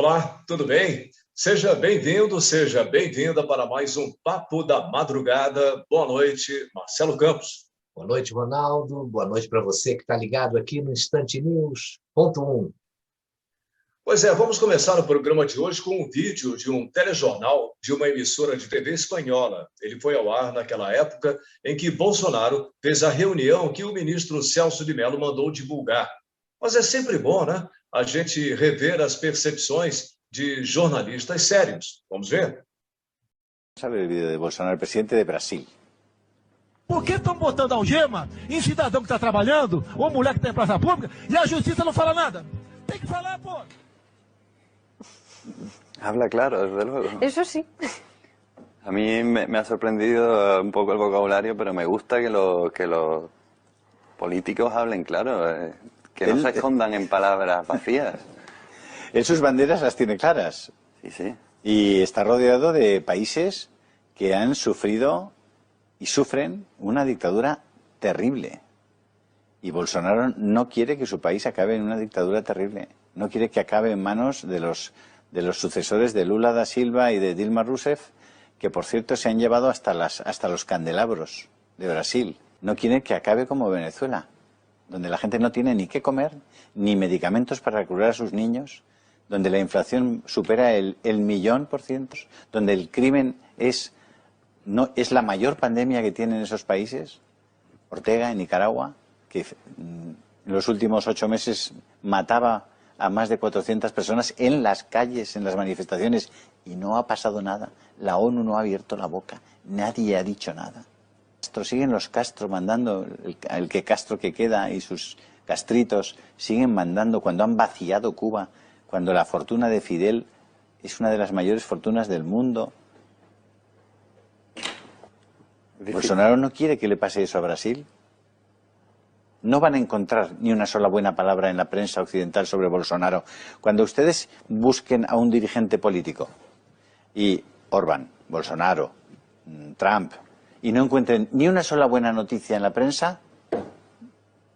Olá, tudo bem? Seja bem-vindo, seja bem-vinda para mais um Papo da Madrugada. Boa noite, Marcelo Campos. Boa noite, Ronaldo. Boa noite para você que está ligado aqui no Instante News. Ponto 1. Pois é, vamos começar o programa de hoje com um vídeo de um telejornal de uma emissora de TV espanhola. Ele foi ao ar naquela época em que Bolsonaro fez a reunião que o ministro Celso de Mello mandou divulgar. Mas é sempre bom, né? A gente rever as percepções de jornalistas sérios. Vamos ver? Sabe o vídeo de Bolsonaro, presidente de Brasil. Por que estão botando algema em cidadão que está trabalhando, ou mulher que está em praça pública, e a justiça não fala nada? Tem que falar, pô! Habla claro, desde luego. Eso sí. A mí me ha sorprendido un poco el vocabulario, pero me gusta que los políticos hablen claro, que no se escondan en palabras vacías. Él sus banderas las tiene claras. Sí, sí. Y está rodeado de países que han sufrido y sufren una dictadura terrible. Y Bolsonaro no quiere que su país acabe en una dictadura terrible. No quiere que acabe en manos de los sucesores de Lula da Silva y de Dilma Rousseff, que por cierto se han llevado hasta los candelabros de Brasil. No quiere que acabe como Venezuela, donde la gente no tiene ni qué comer, ni medicamentos para curar a sus niños, donde la inflación supera el 1.000.000%, donde el crimen es la mayor pandemia que tienen esos países. Ortega, en Nicaragua, que en los últimos 8 meses mataba a más de 400 personas en las calles, en las manifestaciones, y no ha pasado nada. La ONU no ha abierto la boca, nadie ha dicho nada. Siguen los Castro mandando, el que Castro que queda y sus castritos siguen mandando cuando han vaciado Cuba, cuando la fortuna de Fidel es una de las mayores fortunas del mundo. Bolsonaro no quiere que le pase eso a Brasil. No van a encontrar ni una sola buena palabra en la prensa occidental sobre Bolsonaro. Cuando ustedes busquen a un dirigente político, y Orbán, Bolsonaro, Trump, y no encuentren ni una sola buena noticia en la prensa,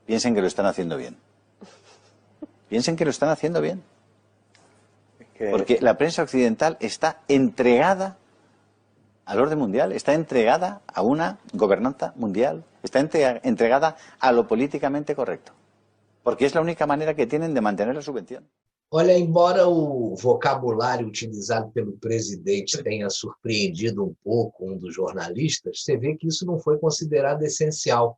piensen que lo están haciendo bien. Piensen que lo están haciendo bien. Porque la prensa occidental está entregada al orden mundial, está entregada a una gobernanza mundial, está entregada a lo políticamente correcto, porque es la única manera que tienen de mantener la subvención. Olha, embora o vocabulário utilizado pelo presidente tenha surpreendido pouco dos jornalistas, você vê que isso não foi considerado essencial,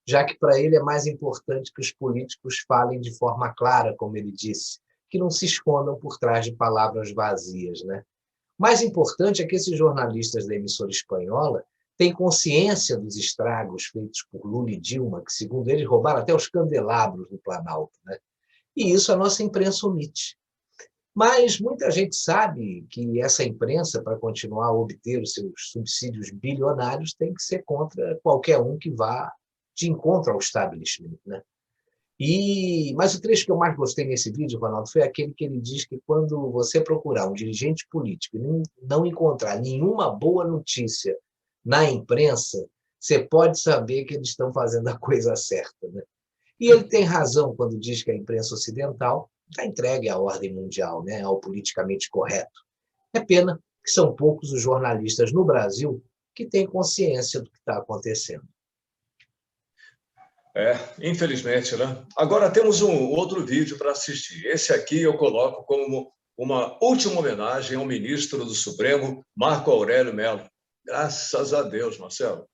já que para ele é mais importante que os políticos falem de forma clara, como ele disse, que não se escondam por trás de palavras vazias, né? Mais importante é que esses jornalistas da emissora espanhola têm consciência dos estragos feitos por Lula e Dilma, que, segundo eles, roubaram até os candelabros do Planalto, né? E isso a nossa imprensa omite. Mas muita gente sabe que essa imprensa, para continuar a obter os seus subsídios bilionários, tem que ser contra qualquer um que vá de encontro ao establishment, né? Mas o trecho que eu mais gostei nesse vídeo, Ronaldo, foi aquele que ele diz que quando você procurar um dirigente político e não encontrar nenhuma boa notícia na imprensa, você pode saber que eles estão fazendo a coisa certa, né? E ele tem razão quando diz que a imprensa ocidental está entregue à ordem mundial, né, ao politicamente correto. É pena que são poucos os jornalistas no Brasil que têm consciência do que está acontecendo. Infelizmente, né? Agora temos um outro vídeo para assistir. Esse aqui eu coloco como uma última homenagem ao ministro do Supremo, Marco Aurélio Mello. Graças a Deus, Marcelo.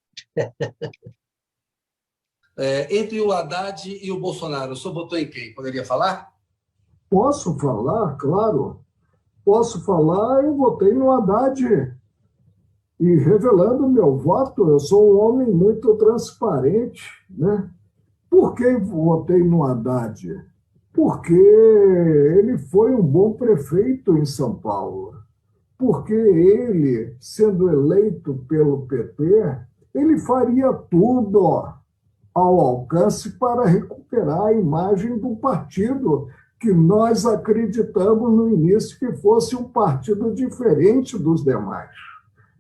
Entre o Haddad e o Bolsonaro, o senhor votou em quem? Poderia falar? Posso falar, claro. Posso falar, eu votei no Haddad. E revelando meu voto, eu sou um homem muito transparente, né? Por que votei no Haddad? Porque ele foi um bom prefeito em São Paulo. Porque ele, sendo eleito pelo PT, ele faria tudo ao alcance para recuperar a imagem do partido que nós acreditamos no início que fosse um partido diferente dos demais.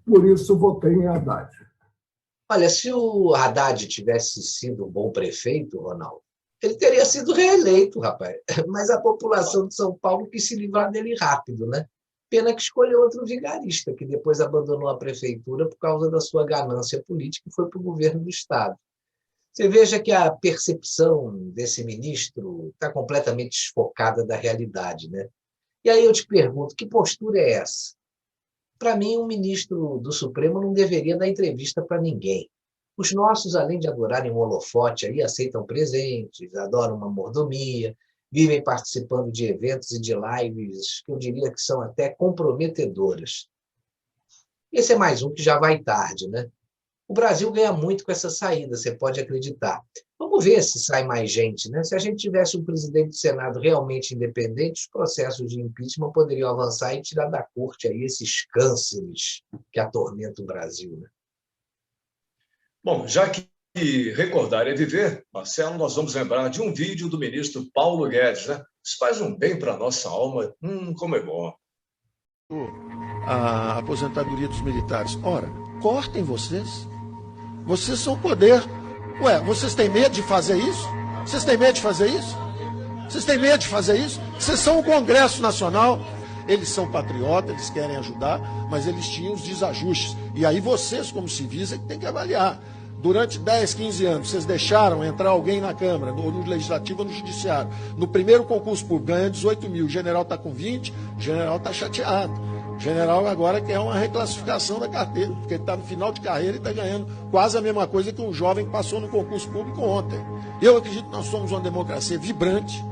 Por isso, votei em Haddad. Olha, se o Haddad tivesse sido um bom prefeito, Ronaldo, Ele teria sido reeleito, rapaz. Mas a população de São Paulo quis se livrar dele rápido, né? Pena que escolheu outro vigarista, que depois abandonou a prefeitura por causa da sua ganância política e foi para o governo do Estado. Você veja que a percepção desse ministro está completamente desfocada da realidade, né? E aí eu te pergunto, que postura é essa? Para mim, um ministro do Supremo não deveria dar entrevista para ninguém. Os nossos, além de adorarem um holofote, aí, aceitam presentes, adoram uma mordomia, vivem participando de eventos e de lives que eu diria que são até comprometedoras. Esse é mais um que já vai tarde, né? O Brasil ganha muito com essa saída, você pode acreditar. Vamos ver se sai mais gente, né? Se a gente tivesse um presidente do Senado realmente independente, os processos de impeachment poderiam avançar e tirar da corte aí esses cânceres que atormentam o Brasil, né? Bom, já que recordar é viver, Marcelo, nós vamos lembrar de um vídeo do ministro Paulo Guedes, né? Isso faz um bem para a nossa alma, como é bom. A aposentadoria dos militares. Ora, cortem vocês. Vocês são poder. Ué, vocês têm medo de fazer isso? Vocês têm medo de fazer isso? Vocês têm medo de fazer isso? Vocês são o Congresso Nacional. Eles são patriotas, eles querem ajudar, mas eles tinham os desajustes. E aí vocês, como civis, é que tem que avaliar. Durante 10, 15 anos, vocês deixaram entrar alguém na Câmara, no Legislativo ou no Judiciário. No primeiro concurso público, ganha 18 mil, o general está com 20, o general está chateado. O general agora quer uma reclassificação da carteira, porque ele está no final de carreira e está ganhando quase a mesma coisa que um jovem que passou no concurso público ontem. Eu acredito que nós somos uma democracia vibrante.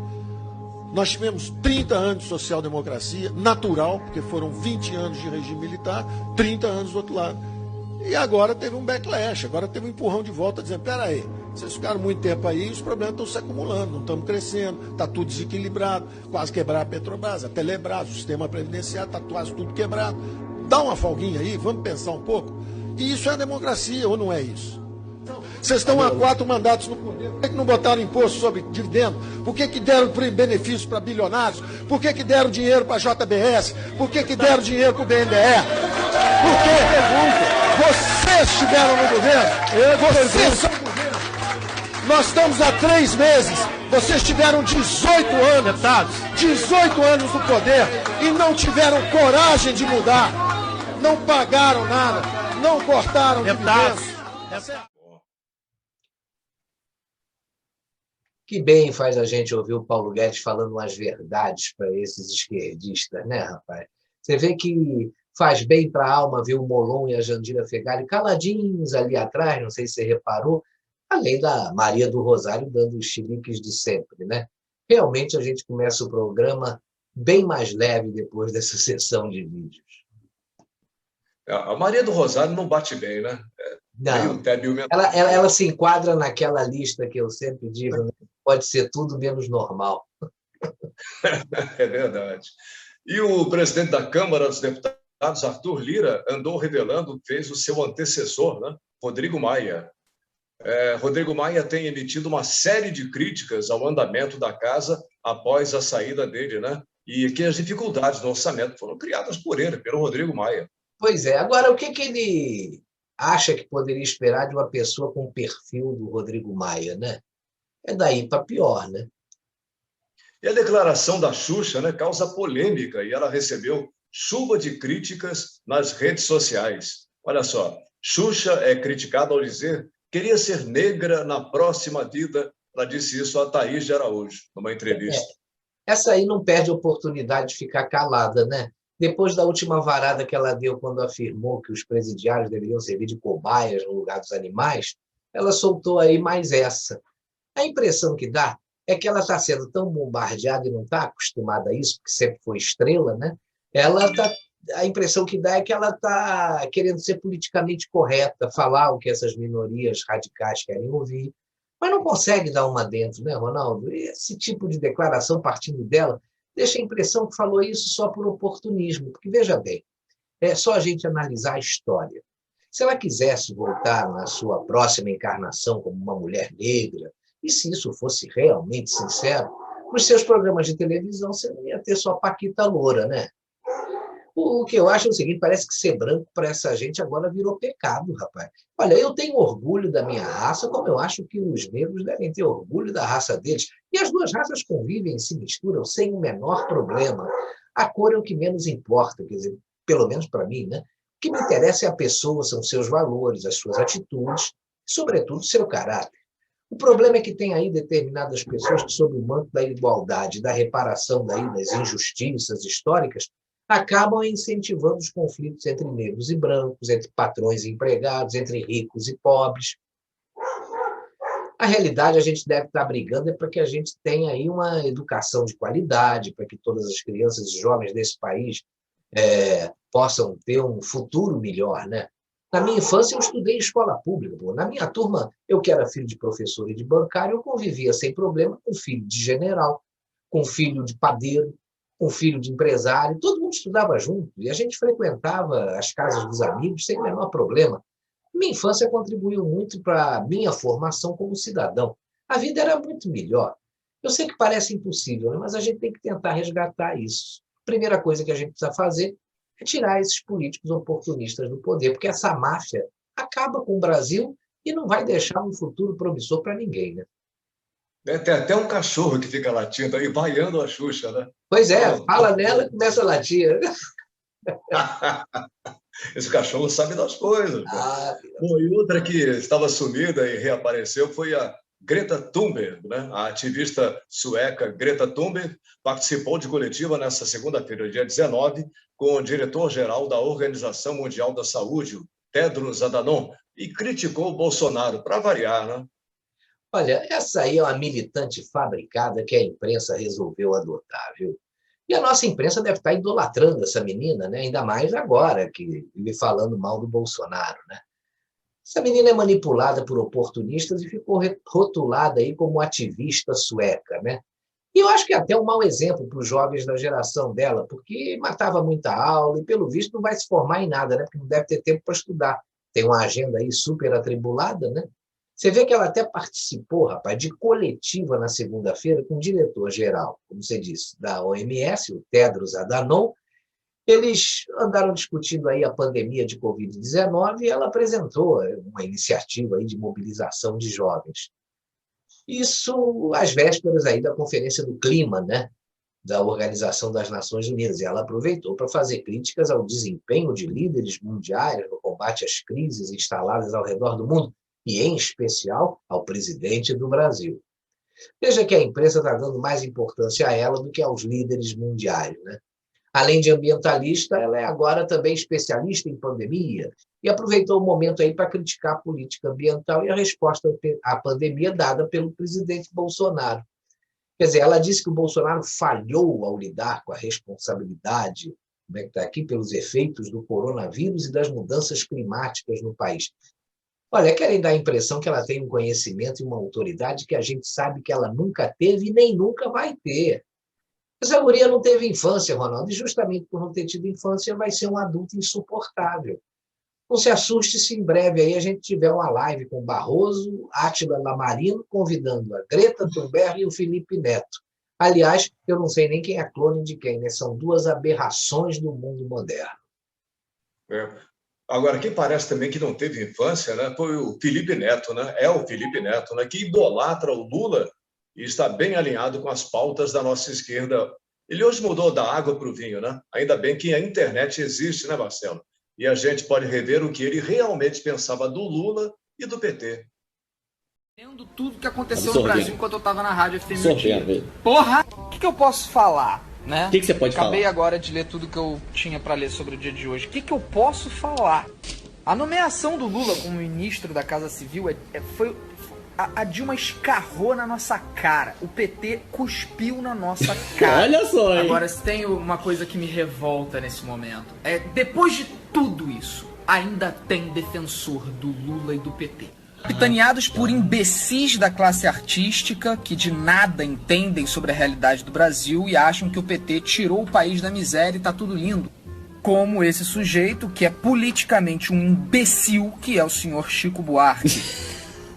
Nós tivemos 30 anos de social-democracia, natural, porque foram 20 anos de regime militar, 30 anos do outro lado. E agora teve um backlash, agora teve um empurrão de volta, dizendo, peraí, vocês ficaram muito tempo aí e os problemas estão se acumulando, não estamos crescendo, está tudo desequilibrado, quase quebrar a Petrobras, a Telebrás, o sistema previdenciário, está quase tudo quebrado. Dá uma folguinha aí, vamos pensar um pouco. E isso é a democracia, ou não é isso? Vocês estão há 4 mandatos no poder. Por que não botaram imposto sobre dividendo? Por que deram benefícios para bilionários? Por que deram dinheiro para a JBS? Por que deram dinheiro para o BNDE? Por quê? Vocês estiveram no governo. Vocês são o governo. Nós estamos há 3 meses. Vocês tiveram 18 anos, 18 anos no poder e não tiveram coragem de mudar. Não pagaram nada. Não cortaram dividendos. Que bem faz a gente ouvir o Paulo Guedes falando umas verdades para esses esquerdistas, né, rapaz? Você vê que faz bem para a alma ver o Molon e a Jandira Fegali caladinhos ali atrás, não sei se você reparou, além da Maria do Rosário dando os chiliques de sempre, né? Realmente a gente começa o programa bem mais leve depois dessa sessão de vídeos. A Maria do Rosário não bate bem, né? Não, ela se enquadra naquela lista que eu sempre digo, né? Pode ser tudo menos normal. É verdade. E o presidente da Câmara dos Deputados, Arthur Lira, andou revelando, fez o seu antecessor, né? Rodrigo Maia. Rodrigo Maia tem emitido uma série de críticas ao andamento da casa após a saída dele, né? E que as dificuldades do orçamento foram criadas por ele, pelo Rodrigo Maia. Pois é. Agora, o que ele acha que poderia esperar de uma pessoa com o perfil do Rodrigo Maia, né? É daí para pior, né? E a declaração da Xuxa, né, causa polêmica e ela recebeu chuva de críticas nas redes sociais. Olha só, Xuxa é criticada ao dizer que queria ser negra na próxima vida. Ela disse isso a Thaís de Araújo, numa entrevista. Essa aí não perde a oportunidade de ficar calada, né? Depois da última varada que ela deu quando afirmou que os presidiários deveriam servir de cobaias no lugar dos animais, ela soltou aí mais essa. A impressão que dá é que ela está sendo tão bombardeada e não está acostumada a isso, porque sempre foi estrela, né? A impressão que dá é que ela está querendo ser politicamente correta, falar o que essas minorias radicais querem ouvir, mas não consegue dar uma dentro, né, Ronaldo? E esse tipo de declaração partindo dela deixa a impressão que falou isso só por oportunismo, porque, veja bem, é só a gente analisar a história. Se ela quisesse voltar na sua próxima encarnação como uma mulher negra, e se isso fosse realmente sincero, nos seus programas de televisão você não ia ter só Paquita Loura, né? O que eu acho é o seguinte, parece que ser branco para essa gente agora virou pecado, rapaz. Olha, eu tenho orgulho da minha raça, como eu acho que os negros devem ter orgulho da raça deles. E as duas raças convivem e se misturam sem o menor problema. A cor é o que menos importa, quer dizer, pelo menos para mim, né? O que me interessa é a pessoa, são seus valores, as suas atitudes, e, sobretudo, seu caráter. O problema é que tem aí determinadas pessoas que, sob o manto da igualdade, da reparação daí das injustiças históricas, acabam incentivando os conflitos entre negros e brancos, entre patrões e empregados, entre ricos e pobres. A realidade, a gente deve estar brigando para que a gente tenha aí uma educação de qualidade, para que todas as crianças e jovens desse país possam ter um futuro melhor, né? Na minha infância, eu estudei em escola pública. Pô. Na minha turma, eu que era filho de professor e de bancário, eu convivia sem problema com filho de general, com filho de padeiro, com filho de empresário. Todo mundo estudava junto e a gente frequentava as casas dos amigos sem o menor problema. Minha infância contribuiu muito para a minha formação como cidadão. A vida era muito melhor. Eu sei que parece impossível, né? Mas a gente tem que tentar resgatar isso. A primeira coisa que a gente precisa fazer é tirar esses políticos oportunistas do poder, porque essa máfia acaba com o Brasil e não vai deixar um futuro promissor para ninguém, né? Tem até um cachorro que fica latindo aí, vaiando a Xuxa, né? Pois é, fala nela e começa a latir. Esse cachorro sabe das coisas. Bom, e outra que estava sumida e reapareceu foi a Greta Thunberg, né? A ativista sueca Greta Thunberg participou de coletiva nesta segunda-feira, dia 19, com o diretor-geral da Organização Mundial da Saúde, Tedros Adhanom, e criticou o Bolsonaro, para variar, né? Olha, essa aí é uma militante fabricada que a imprensa resolveu adotar, viu? E a nossa imprensa deve estar idolatrando essa menina, né? Ainda mais agora, que vive falando mal do Bolsonaro, né? Essa menina é manipulada por oportunistas e ficou rotulada aí como ativista sueca, né? E eu acho que é até um mau exemplo para os jovens da geração dela, porque matava muita aula e, pelo visto, não vai se formar em nada, né? Porque não deve ter tempo para estudar. Tem uma agenda aí super atribulada, né? Você vê que ela até participou, rapaz, de coletiva na segunda-feira com o diretor-geral, como você disse, da OMS, o Tedros Adhanom. Eles andaram discutindo aí a pandemia de Covid-19 e ela apresentou uma iniciativa aí de mobilização de jovens. Isso às vésperas aí da Conferência do Clima, né, da Organização das Nações Unidas. E ela aproveitou para fazer críticas ao desempenho de líderes mundiais no combate às crises instaladas ao redor do mundo, e, em especial, ao presidente do Brasil. Veja que a imprensa está dando mais importância a ela do que aos líderes mundiais, né? Além de ambientalista, ela é agora também especialista em pandemia e aproveitou o momento aí para criticar a política ambiental e a resposta à pandemia dada pelo presidente Bolsonaro. Quer dizer, ela disse que o Bolsonaro falhou ao lidar com a responsabilidade, como é que está aqui, pelos efeitos do coronavírus e das mudanças climáticas no país. Olha, querem dar a impressão que ela tem um conhecimento e uma autoridade que a gente sabe que ela nunca teve e nem nunca vai ter. Essa guria não teve infância, Ronaldo, e justamente por não ter tido infância vai ser um adulto insuportável. Não se assuste se em breve aí a gente tiver uma live com Barroso, Átila Lamarino, convidando a Greta Thunberg e o Felipe Neto. Aliás, eu não sei nem quem é clone de quem, né? São duas aberrações do mundo moderno. Agora, quem parece também que não teve infância, né, foi o Felipe Neto, né? É o Felipe Neto, né, que idolatra o Lula e está bem alinhado com as pautas da nossa esquerda. Ele hoje mudou da água para o vinho, né? Ainda bem que a internet existe, né, Marcelo? E a gente pode rever o que ele realmente pensava do Lula e do PT. Vendo tudo que aconteceu no Brasil enquanto eu estava na rádio FM. Porra! O que eu posso falar? Né? O que você pode falar? Acabei agora de ler tudo que eu tinha para ler sobre o dia de hoje. O que eu posso falar? A nomeação do Lula como ministro da Casa Civil foi... A Dilma escarrou na nossa cara. O PT cuspiu na nossa cara. Olha só, hein? Agora, se tem uma coisa que me revolta nesse momento, depois de tudo isso, ainda tem defensor do Lula e do PT. Capitaneados por imbecis da classe artística que de nada entendem sobre a realidade do Brasil e acham que o PT tirou o país da miséria e tá tudo lindo. Como esse sujeito que é politicamente um imbecil, que é o senhor Chico Buarque.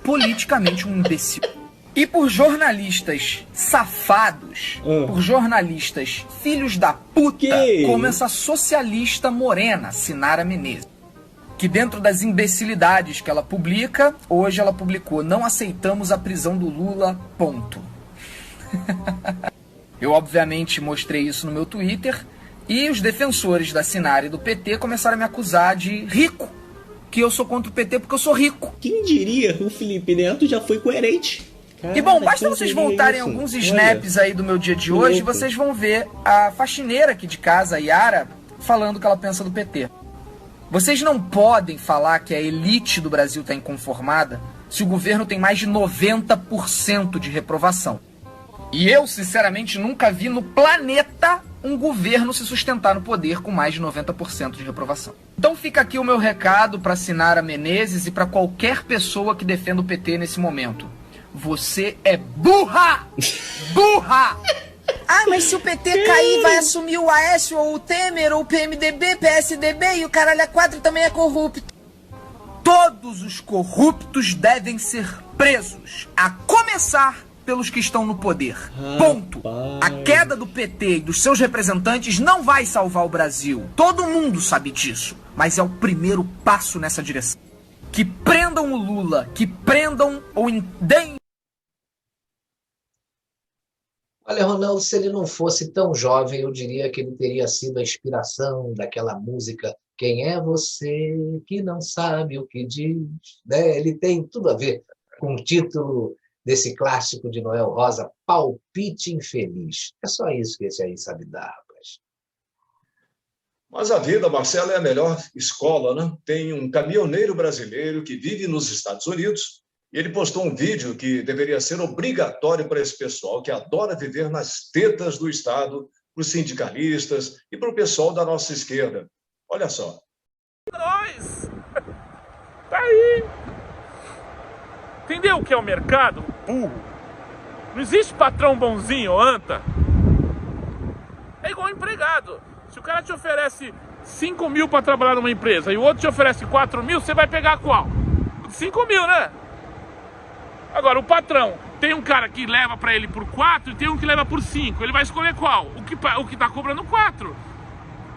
Politicamente um imbecil. E por jornalistas safados, por jornalistas filhos da puta, como essa socialista morena, Sinara Menezes, que dentro das imbecilidades que ela publica, hoje ela publicou: não aceitamos a prisão do Lula, ponto. Eu obviamente mostrei isso no meu Twitter e os defensores da Sinara e do PT começaram a me acusar de rico, que eu sou contra o PT porque eu sou rico. Quem diria? O Felipe Neto já foi coerente. Cara, e bom, basta vocês voltarem alguns snaps aí do meu dia de hoje e vocês vão ver a faxineira aqui de casa, a Yara, falando o que ela pensa do PT. Vocês não podem falar que a elite do Brasil está inconformada se o governo tem mais de 90% de reprovação. E eu, sinceramente, nunca vi no planeta um governo se sustentar no poder com mais de 90% de reprovação. Então fica aqui o meu recado para Sinara Menezes e para qualquer pessoa que defenda o PT nesse momento. Você é burra! Burra! Ah, mas se o PT cair, vai assumir o Aécio, ou o Temer, ou o PMDB, PSDB, e o caralho A4 também é corrupto. Todos os corruptos devem ser presos, a começar pelos que estão no poder. Ponto. A queda do PT e dos seus representantes não vai salvar o Brasil. Todo mundo sabe disso, mas é o primeiro passo nessa direção. Que prendam o Lula, que prendam ou deem. Olha, Ronaldo, se ele não fosse tão jovem, eu diria que ele teria sido a inspiração daquela música Quem é Você que não sabe o que diz? Né? Ele tem tudo a ver com o título desse clássico de Noel Rosa, Palpite Infeliz. É só isso que esse aí sabe dar, rapaz. Mas a vida, Marcelo, é a melhor escola, né? Tem um caminhoneiro brasileiro que vive nos Estados Unidos e ele postou um vídeo que deveria ser obrigatório para esse pessoal que adora viver nas tetas do Estado, para os sindicalistas e para o pessoal da nossa esquerda. Olha só. Nós! Tá aí! Entendeu o que é o mercado? Burro! Não existe patrão bonzinho, anta. É igual empregado. Se o cara te oferece 5 mil para trabalhar numa empresa e o outro te oferece 4 mil, você vai pegar qual? 5 mil, né? Agora, o patrão, tem um cara que leva para ele por 4 e tem um que leva por 5. Ele vai escolher qual? O que tá cobrando 4.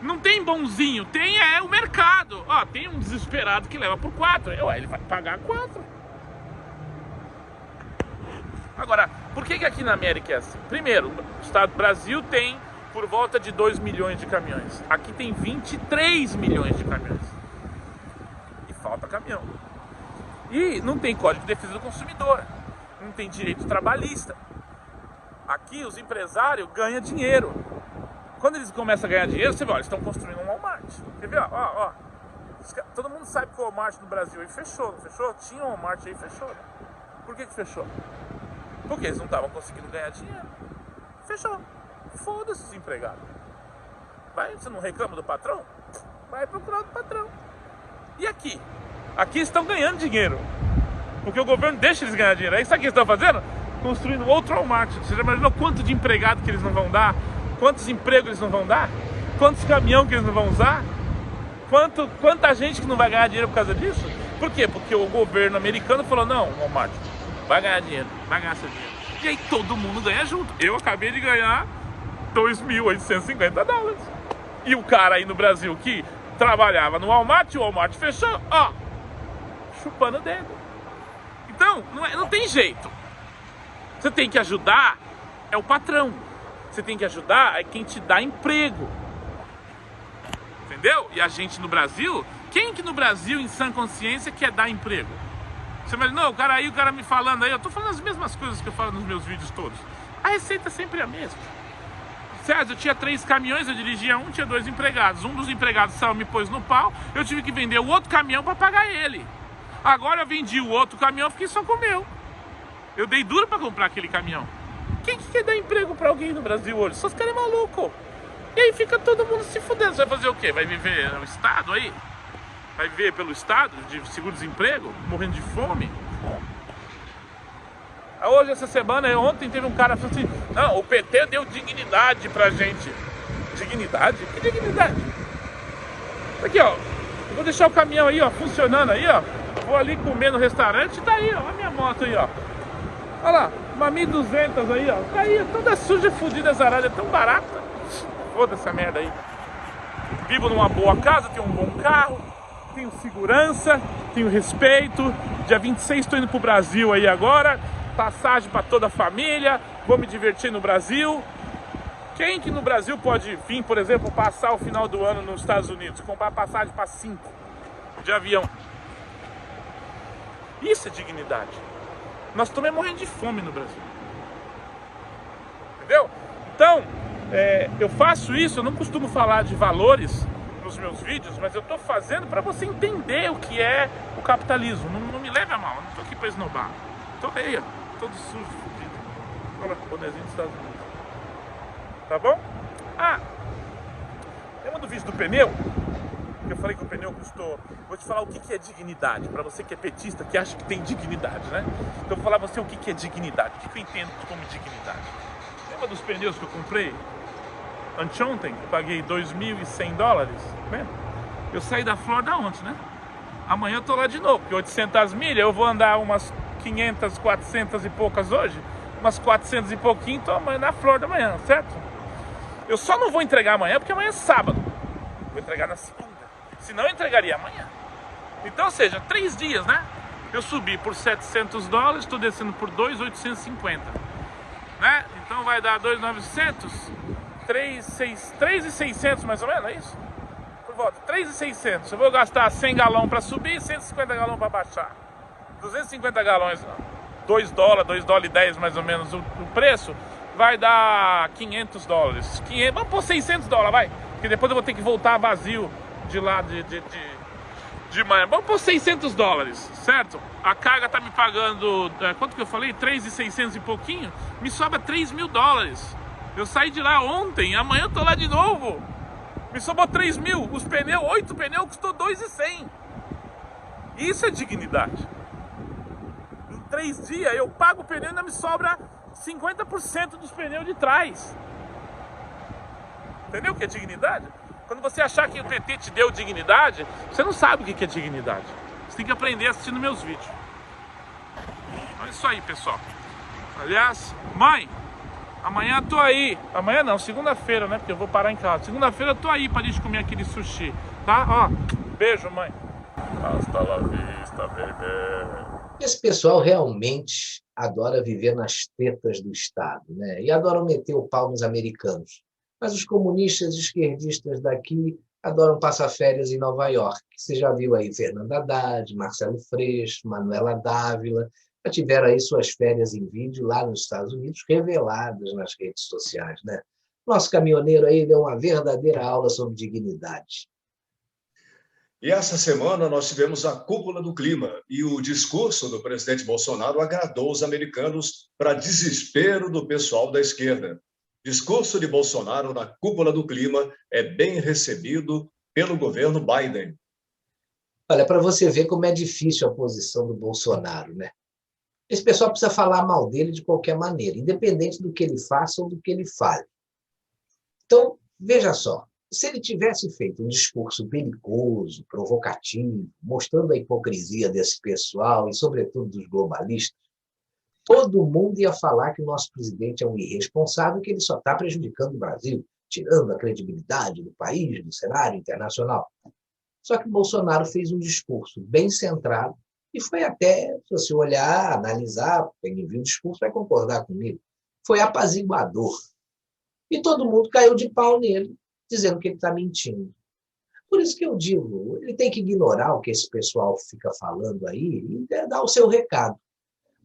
Não tem bonzinho, tem o mercado. Ó, tem um desesperado que leva por 4. Ele vai pagar 4. Agora, por que aqui na América é assim? Primeiro, o estado do Brasil tem por volta de 2 milhões de caminhões. Aqui tem 23 milhões de caminhões. E falta caminhão. E não tem Código de Defesa do Consumidor. Não tem direito trabalhista. Aqui os empresários ganham dinheiro. Quando eles começam a ganhar dinheiro, você vê, eles estão construindo um Walmart. Quer ver? Ó. Todo mundo sabe que o Walmart no Brasil aí fechou, não fechou? Tinha um Walmart aí, fechou. Por que fechou? Porque eles não estavam conseguindo ganhar dinheiro. Fechou. Foda-se os empregados. Você não reclama do patrão? Vai procurar do patrão. E aqui? Aqui estão ganhando dinheiro. Porque o governo deixa eles ganhar dinheiro. Aí sabe o que eles estão fazendo? Construindo outro Walmart. Você já imaginou quanto de empregado que eles não vão dar? Quantos empregos eles não vão dar? Quantos caminhões que eles não vão usar? Quanta gente que não vai ganhar dinheiro por causa disso? Por quê? porque o governo americano falou, não, Walmart, vai ganhar dinheiro, vai ganhar seu dinheiro. E aí todo mundo ganha junto. Eu acabei de ganhar $2.850. E o cara aí no Brasil que trabalhava no Walmart, o Walmart fechou, ó, chupando o dedo. Então, não tem jeito. Você tem que ajudar, é o patrão. Você tem que ajudar, é quem te dá emprego. Entendeu? E a gente no Brasil, quem que no Brasil, em sã consciência, quer dar emprego? Você imagina, não, o cara me falando aí, eu tô falando as mesmas coisas que eu falo nos meus vídeos todos. A receita é sempre a mesma. César, eu tinha 3 caminhões, eu dirigia um, tinha 2 empregados. Um dos empregados saiu, me pôs no pau, eu tive que vender o outro caminhão para pagar ele. Agora eu vendi o outro caminhão, fiquei só com o meu. Eu dei duro para comprar aquele caminhão. Quem que quer dar emprego para alguém no Brasil hoje? Só os caras malucos. E aí fica todo mundo se fudendo. Você vai fazer o quê? Vai viver no Estado aí? Vai viver pelo Estado, de seguro-desemprego, morrendo de fome? Hoje, essa semana, ontem teve um cara que falou assim, não, o PT deu dignidade pra gente. Dignidade? Que dignidade? Aqui, ó, eu vou deixar o caminhão aí, ó, funcionando aí, ó. Vou ali comer no restaurante, tá aí, ó, a minha moto aí, ó. Olha lá, Uma 1.200 aí, ó. Tá aí, toda suja, fodida, azarada, é tão barata. Foda essa merda aí. Vivo numa boa casa, tenho um bom carro, tenho segurança, tenho respeito. Dia 26 estou indo pro Brasil aí agora. Passagem para toda a família, vou me divertir no Brasil. Quem que no Brasil pode vir, por exemplo, passar o final do ano nos Estados Unidos? Comprar passagem para 5 de avião. Isso é dignidade. Nós estamos morrendo de fome no Brasil. Entendeu? Então, eu faço isso, eu não costumo falar de valores nos meus vídeos, mas eu estou fazendo para você entender o que é o capitalismo. Não me leve a mal, eu não estou aqui para esnobar. Estou aí, ó, todo sujo, fudido. Olha o bonezinho dos Estados Unidos. Tá bom? Lembra do vídeo do pneu? Eu falei que o pneu custou. Vou te falar o que é dignidade. Para você que é petista, que acha que tem dignidade, né? Então eu vou falar pra você o que é dignidade. O que eu entendo como dignidade. Lembra dos pneus que eu comprei anteontem? Eu paguei $2.100, né? Eu saí da Flórida ontem, né? Amanhã eu tô lá de novo, porque 800 milhas eu vou andar umas 500, 400 e poucas hoje. Umas 400 e pouquinho, tô na Flórida amanhã, certo? Eu só não vou entregar amanhã porque amanhã é sábado. Vou entregar na segunda. Senão eu entregaria amanhã. Então, ou seja, 3 dias, né? Eu subi por $700, estou descendo por 2.850, né? Então vai dar 2.900, 3.600 mais ou menos, é isso? Por volta, 3.600. Eu vou gastar 100 galões para subir e 150 galões para baixar. 250 galões, $2, $2,10 mais ou menos o preço, vai dar $500. Vamos pôr $600, vai. Porque depois eu vou ter que voltar vazio de lá de manhã. Vamos pôr $600, certo? A carga tá me pagando, quanto que eu falei? 3.600 e pouquinho. Me sobra $3.000. Eu saí de lá ontem, amanhã eu tô lá de novo. Me sobrou 3.000. Os pneus, 8 pneus, custou 2.100. Isso é dignidade. Em 3 dias eu pago o pneu e ainda me sobra 50% dos pneus de trás. Entendeu o que é dignidade? Quando você achar que o PT te deu dignidade, você não sabe o que é dignidade. Você tem que aprender assistindo meus vídeos. Então é isso aí, pessoal. Aliás, mãe, amanhã eu tô aí. Amanhã não, segunda-feira, né? Porque eu vou parar em casa. Segunda-feira eu tô aí pra gente comer aquele sushi, tá? Ó, beijo, mãe. Hasta la vista, baby. Esse pessoal realmente adora viver nas tetas do Estado, né? E adoram meter o pau nos americanos. Mas os comunistas e esquerdistas daqui adoram passar férias em Nova York. Você já viu aí Fernando Haddad, Marcelo Freixo, Manuela Dávila, já tiveram aí suas férias em vídeo lá nos Estados Unidos, reveladas nas redes sociais, né? Nosso caminhoneiro aí deu uma verdadeira aula sobre dignidade. E essa semana nós tivemos a cúpula do clima e o discurso do presidente Bolsonaro agradou os americanos para desespero do pessoal da esquerda. Discurso de Bolsonaro na cúpula do clima é bem recebido pelo governo Biden. Olha, para você ver como é difícil a posição do Bolsonaro, né? Esse pessoal precisa falar mal dele de qualquer maneira, independente do que ele faça ou do que ele fale. Então, veja só, se ele tivesse feito um discurso belicoso, provocativo, mostrando a hipocrisia desse pessoal e, sobretudo, dos globalistas, todo mundo ia falar que o nosso presidente é um irresponsável, que ele só está prejudicando o Brasil, tirando a credibilidade do país, do cenário internacional. Só que o Bolsonaro fez um discurso bem centrado e foi até, se você olhar, analisar, quem viu o discurso vai concordar comigo, foi apaziguador. E todo mundo caiu de pau nele, dizendo que ele está mentindo. Por isso que eu digo, ele tem que ignorar o que esse pessoal fica falando aí e dar o seu recado.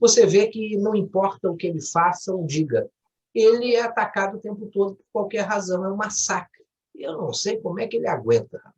Você vê que não importa o que ele faça ou diga, ele é atacado o tempo todo por qualquer razão, é um massacre. Eu não sei como é que ele aguenta, rapaz.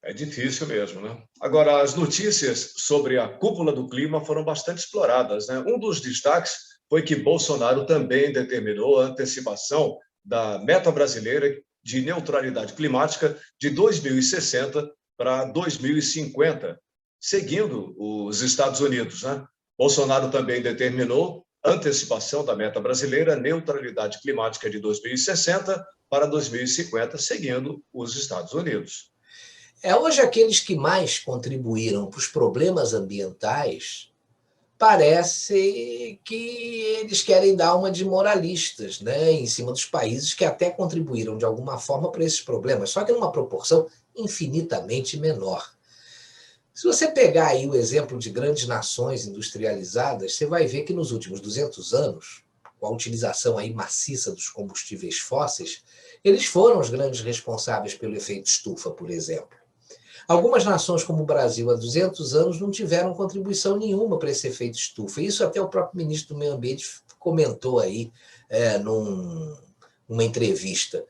É difícil mesmo, né? Agora, as notícias sobre a cúpula do clima foram bastante exploradas, né? Um dos destaques foi que Bolsonaro também determinou a antecipação da meta brasileira de neutralidade climática de 2060 para 2050, seguindo os Estados Unidos, né? Bolsonaro também determinou antecipação da meta brasileira, neutralidade climática de 2060 para 2050, seguindo os Estados Unidos. Hoje aqueles que mais contribuíram para os problemas ambientais parece que eles querem dar uma de moralistas, né, em cima dos países que até contribuíram de alguma forma para esses problemas, só que numa proporção infinitamente menor. Se você pegar aí o exemplo de grandes nações industrializadas, você vai ver que nos últimos 200 anos, com a utilização aí maciça dos combustíveis fósseis, eles foram os grandes responsáveis pelo efeito estufa, por exemplo. Algumas nações, como o Brasil, há 200 anos, não tiveram contribuição nenhuma para esse efeito estufa. Isso até o próprio ministro do Meio Ambiente comentou aí numa entrevista.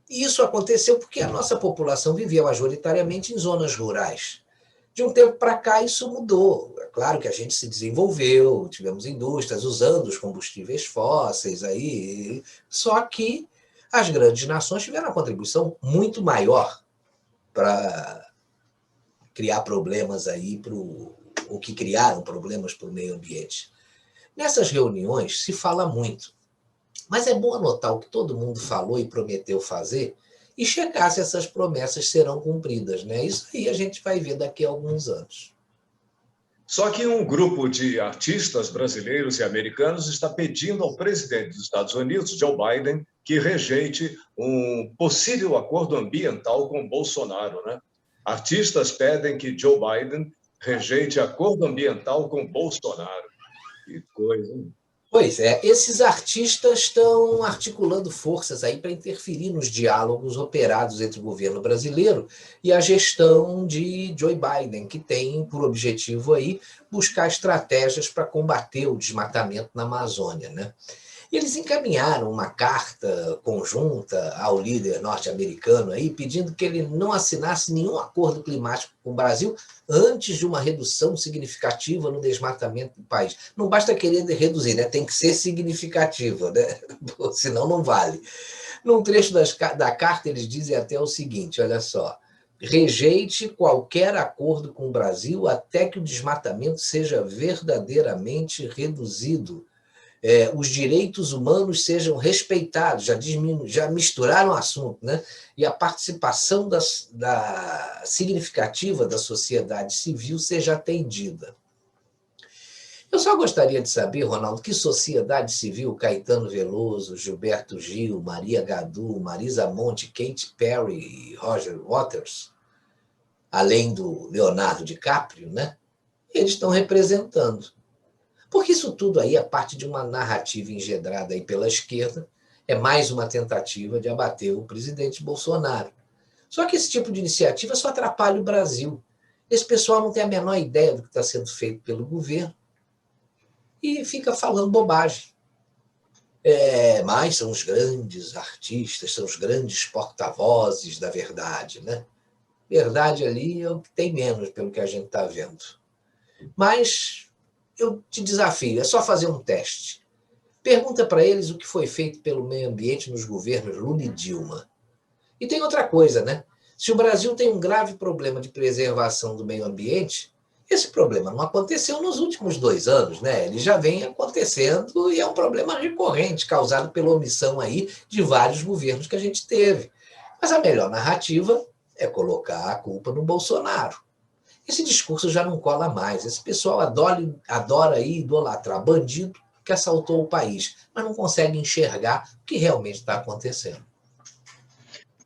Isso aconteceu porque a nossa população vivia majoritariamente em zonas rurais. De um tempo para cá, isso mudou. É claro que a gente se desenvolveu, tivemos indústrias usando os combustíveis fósseis, aí, só que as grandes nações tiveram uma contribuição muito maior para criar problemas aí, ou que criaram problemas para o meio ambiente. Nessas reuniões se fala muito, mas é bom anotar o que todo mundo falou e prometeu fazer e checar se essas promessas serão cumpridas, né? Isso aí a gente vai ver daqui a alguns anos. Só que um grupo de artistas brasileiros e americanos está pedindo ao presidente dos Estados Unidos, Joe Biden, que rejeite um possível acordo ambiental com Bolsonaro, né? Artistas pedem que Joe Biden rejeite acordo ambiental com Bolsonaro. Que coisa, hein? Pois é, esses artistas estão articulando forças aí para interferir nos diálogos operados entre o governo brasileiro e a gestão de Joe Biden, que tem por objetivo aí buscar estratégias para combater o desmatamento na Amazônia, né? Eles encaminharam uma carta conjunta ao líder norte-americano aí, pedindo que ele não assinasse nenhum acordo climático com o Brasil antes de uma redução significativa no desmatamento do país. Não basta querer reduzir, né? Tem que ser significativa, né? Senão não vale. Num trecho da carta, eles dizem até o seguinte, olha só: rejeite qualquer acordo com o Brasil até que o desmatamento seja verdadeiramente reduzido. Os direitos humanos sejam respeitados, já misturaram o assunto, né? E a participação significativa da sociedade civil seja atendida. Eu só gostaria de saber, Ronaldo, que sociedade civil Caetano Veloso, Gilberto Gil, Maria Gadu, Marisa Monte, Katy Perry e Roger Waters, além do Leonardo DiCaprio, né? Eles estão representando. Porque isso tudo aí é parte de uma narrativa engendrada aí pela esquerda, é mais uma tentativa de abater o presidente Bolsonaro. Só que esse tipo de iniciativa só atrapalha o Brasil. Esse pessoal não tem a menor ideia do que está sendo feito pelo governo e fica falando bobagem. Mas são os grandes artistas, são os grandes porta-vozes da verdade, né? Verdade ali é o que tem menos, pelo que a gente está vendo. Mas eu te desafio, é só fazer um teste. Pergunta para eles o que foi feito pelo meio ambiente nos governos Lula e Dilma. E tem outra coisa, né? Se o Brasil tem um grave problema de preservação do meio ambiente, esse problema não aconteceu nos últimos 2 anos, né? Ele já vem acontecendo e é um problema recorrente, causado pela omissão aí de vários governos que a gente teve. Mas a melhor narrativa é colocar a culpa no Bolsonaro. Esse discurso já não cola mais. Esse pessoal adora idolatrar bandido que assaltou o país, mas não consegue enxergar o que realmente está acontecendo.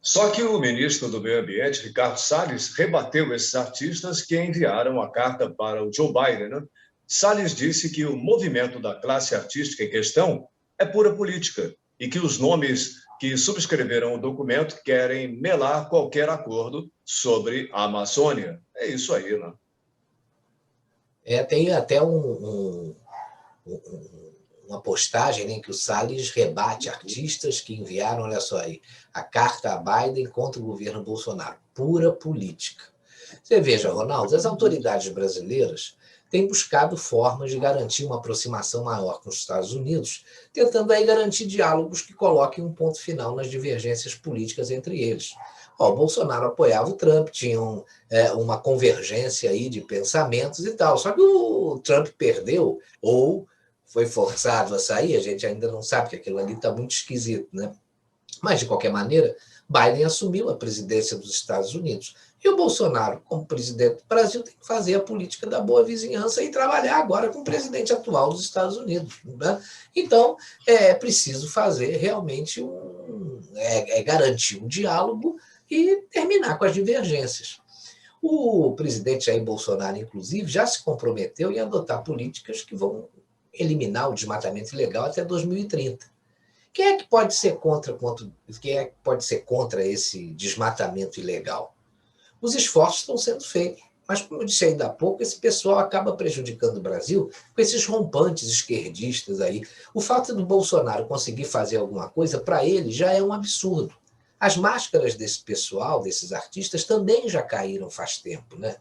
Só que o ministro do Meio Ambiente, Ricardo Salles, rebateu esses artistas que enviaram a carta para o Joe Biden, né? Salles disse que o movimento da classe artística em questão é pura política e que os nomes que subscreveram o documento querem melar qualquer acordo sobre a Amazônia. É isso aí, né? Tem até uma postagem, né, em que o Salles rebate artistas que enviaram, olha só aí, a carta a Biden contra o governo Bolsonaro. Pura política. Você veja, Ronaldo, as autoridades brasileiras têm buscado formas de garantir uma aproximação maior com os Estados Unidos, tentando aí garantir diálogos que coloquem um ponto final nas divergências políticas entre eles. O Bolsonaro apoiava o Trump, tinham uma convergência aí de pensamentos e tal, só que o Trump perdeu, ou foi forçado a sair, a gente ainda não sabe, que aquilo ali está muito esquisito, né? Mas, de qualquer maneira, Biden assumiu a presidência dos Estados Unidos. E o Bolsonaro, como presidente do Brasil, tem que fazer a política da boa vizinhança e trabalhar agora com o presidente atual dos Estados Unidos. Né? Então, é preciso fazer realmente garantir um diálogo e terminar com as divergências. O presidente Jair Bolsonaro, inclusive, já se comprometeu em adotar políticas que vão eliminar o desmatamento ilegal até 2030. Quem é que pode ser contra esse desmatamento ilegal? Os esforços estão sendo feitos, mas, como eu disse ainda há pouco, esse pessoal acaba prejudicando o Brasil com esses rompantes esquerdistas aí. O fato do Bolsonaro conseguir fazer alguma coisa, para ele, já é um absurdo. As máscaras desse pessoal, desses artistas, também já caíram faz tempo, né?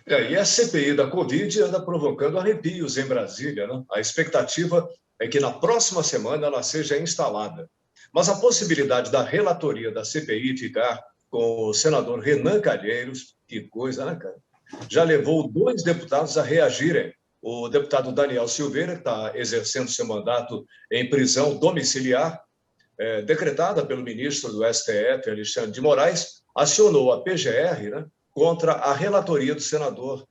E a CPI da Covid anda provocando arrepios em Brasília, né? A expectativa é que na próxima semana ela seja instalada. Mas a possibilidade da relatoria da CPI ficar com o senador Renan Calheiros, que coisa, né, cara? Já levou 2 deputados a reagirem. O deputado Daniel Silveira, que está exercendo seu mandato em prisão domiciliar, decretada pelo ministro do STF, Alexandre de Moraes, acionou a PGR, né, contra a relatoria do senador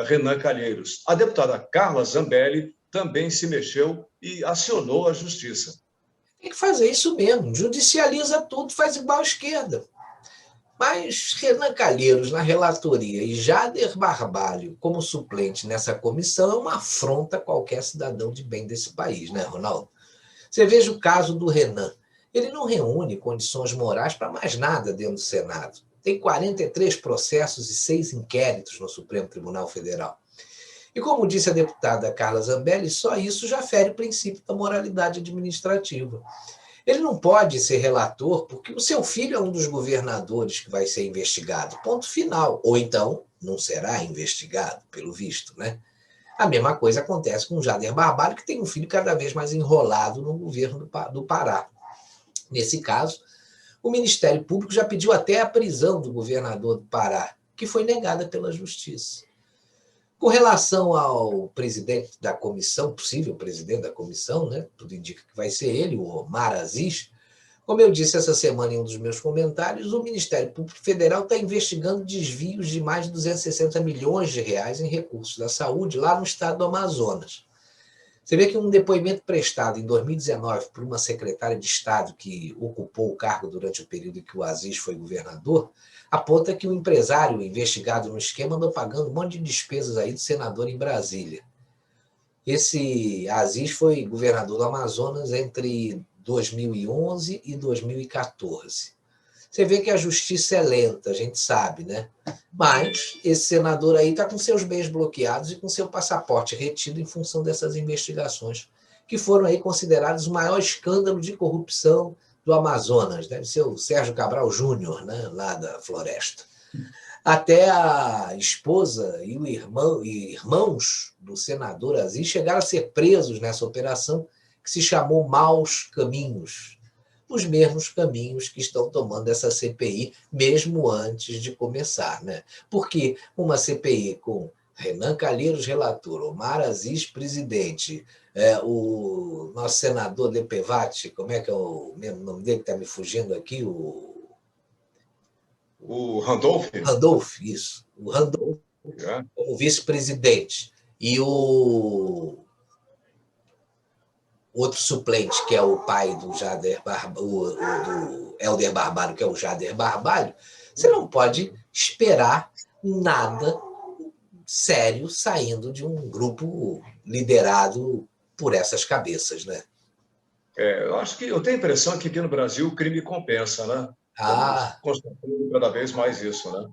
Renan Calheiros. A deputada Carla Zambelli também se mexeu e acionou a justiça. Tem que fazer isso mesmo, judicializa tudo, faz igual a esquerda. Mas Renan Calheiros na relatoria e Jader Barbalho como suplente nessa comissão é uma afronta a qualquer cidadão de bem desse país, né, Ronaldo? Você veja o caso do Renan. Ele não reúne condições morais para mais nada dentro do Senado. Tem 43 processos e 6 inquéritos no Supremo Tribunal Federal. E como disse a deputada Carla Zambelli, só isso já fere o princípio da moralidade administrativa. Ele não pode ser relator porque o seu filho é um dos governadores que vai ser investigado. Ponto final. Ou então, não será investigado, pelo visto, né? A mesma coisa acontece com o Jader Barbalho, que tem um filho cada vez mais enrolado no governo do Pará. Nesse caso, o Ministério Público já pediu até a prisão do governador do Pará, que foi negada pela Justiça. Com relação ao presidente da comissão, possível presidente da comissão, né? Tudo indica que vai ser ele, o Omar Aziz. Como eu disse essa semana em um dos meus comentários, o Ministério Público Federal está investigando desvios de mais de 260 milhões de reais em recursos da saúde lá no estado do Amazonas. Você vê que um depoimento prestado em 2019 por uma secretária de Estado que ocupou o cargo durante o período em que o Aziz foi governador, aponta que o empresário investigado no esquema andou pagando um monte de despesas aí do senador em Brasília. Esse Aziz foi governador do Amazonas entre 2011 e 2014. Você vê que a justiça é lenta, a gente sabe, né? Mas esse senador aí está com seus bens bloqueados e com seu passaporte retido em função dessas investigações, que foram aí consideradas o maior escândalo de corrupção do Amazonas. Deve ser o Sérgio Cabral Júnior, né? Lá da Floresta. Até a esposa e o irmãos do senador Aziz chegaram a ser presos nessa operação que se chamou Maus Caminhos. Os mesmos caminhos que estão tomando essa CPI, mesmo antes de começar, né? Porque uma CPI com Renan Calheiros, relator, Omar Aziz, presidente, o nosso senador Lepevati, como é que é o mesmo nome dele que está me fugindo aqui? O Randolph? Randolph, isso. O Randolph, como vice-presidente. E o outro suplente, que é o pai do Jader do Helder Barbalho, que é o Jader Barbalho, você não pode esperar nada sério saindo de um grupo liderado por essas cabeças, né? Eu tenho a impressão que aqui no Brasil o crime compensa, né? Constatando cada vez mais isso, né?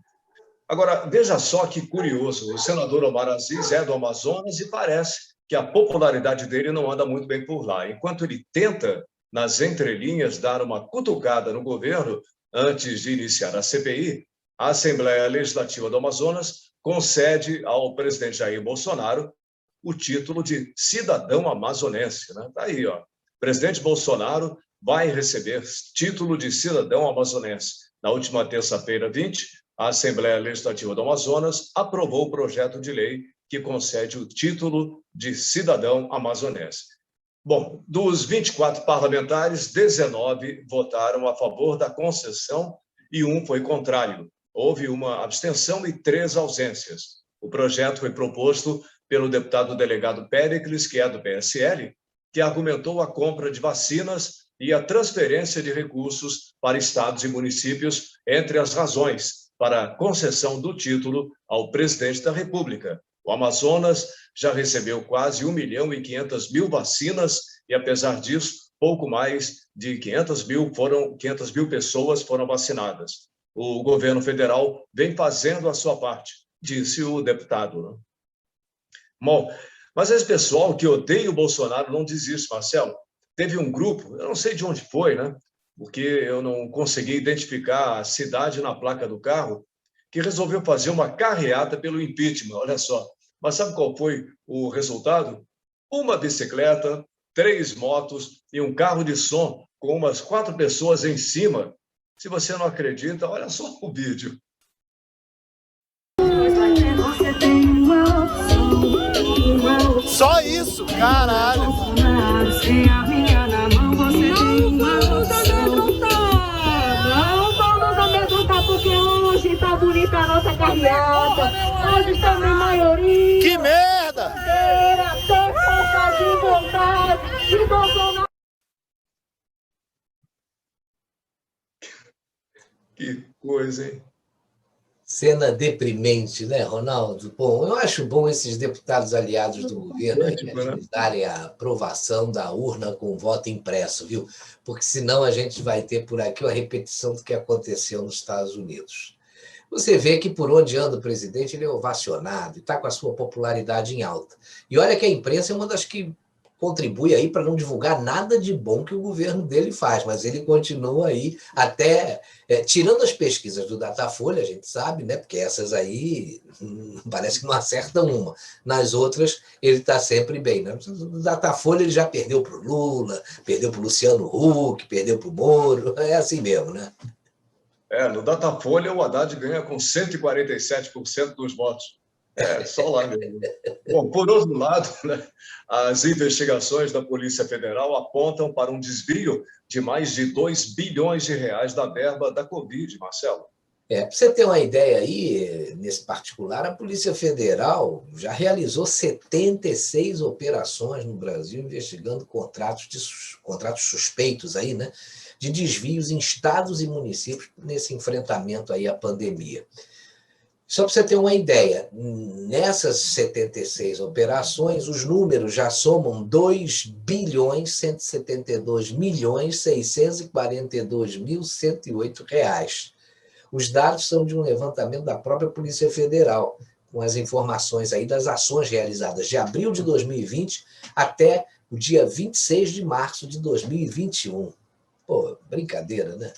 Agora, veja só que curioso, o senador Omar Aziz é do Amazonas e parece que a popularidade dele não anda muito bem por lá. Enquanto ele tenta, nas entrelinhas, dar uma cutucada no governo antes de iniciar a CPI, a Assembleia Legislativa do Amazonas concede ao presidente Jair Bolsonaro o título de cidadão amazonense. Né? Tá aí, ó. O presidente Bolsonaro vai receber título de cidadão amazonense. Na última terça-feira, 20, a Assembleia Legislativa do Amazonas aprovou o projeto de lei que concede o título de cidadão amazonense. Bom, dos 24 parlamentares, 19 votaram a favor da concessão e um foi contrário. Houve uma abstenção e 3 ausências. O projeto foi proposto pelo deputado delegado Péricles, que é do PSL, que argumentou a compra de vacinas e a transferência de recursos para estados e municípios entre as razões para a concessão do título ao presidente da República. O Amazonas já recebeu quase 1.500.000 vacinas e, apesar disso, pouco mais de 500 mil pessoas foram vacinadas. O governo federal vem fazendo a sua parte, disse o deputado. Né? Bom, mas esse pessoal que odeia o Bolsonaro não desiste, Marcelo. Teve um grupo, eu não sei de onde foi, né? Porque eu não consegui identificar a cidade na placa do carro, que resolveu fazer uma carreata pelo impeachment, olha só. Mas sabe qual foi o resultado? Uma bicicleta, 3 motos e um carro de som com umas 4 pessoas em cima. Se você não acredita, olha só o vídeo. Só isso, caralho. Porque hoje tá bonita a nossa carreata. Hoje estamos em maioria. Que merda! Ter força de vontade. E Bolsonaro. Que coisa, hein? Cena deprimente, né, Ronaldo? Bom, eu acho bom esses deputados aliados do governo darem a aprovação da urna com voto impresso, viu? Porque senão a gente vai ter por aqui a repetição do que aconteceu nos Estados Unidos. Você vê que por onde anda o presidente, ele é ovacionado e está com a sua popularidade em alta. E olha que a imprensa é uma das que contribui aí para não divulgar nada de bom que o governo dele faz, mas ele continua aí até, tirando as pesquisas do Datafolha, a gente sabe, né, porque essas aí parece que não acertam uma. Nas outras, ele está sempre bem. Né? No Datafolha ele já perdeu para o Lula, perdeu para o Luciano Huck, perdeu para o Moro, é assim mesmo, né? No Datafolha o Haddad ganha com 147% dos votos. Só lá mesmo. Bom, por outro lado, né, as investigações da Polícia Federal apontam para um desvio de mais de 2 bilhões de reais da verba da Covid, Marcelo. Para você ter uma ideia aí, nesse particular, a Polícia Federal já realizou 76 operações no Brasil investigando contratos suspeitos aí, né, de desvios em estados e municípios nesse enfrentamento aí à pandemia. Só para você ter uma ideia, nessas 76 operações, os números já somam 2.172.642.108 reais. Os dados são de um levantamento da própria Polícia Federal, com as informações aí das ações realizadas de abril de 2020 até o dia 26 de março de 2021. Pô, brincadeira, né?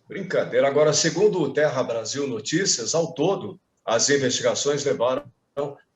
Brincadeira. Agora, segundo o Terra Brasil Notícias, ao todo, as investigações levaram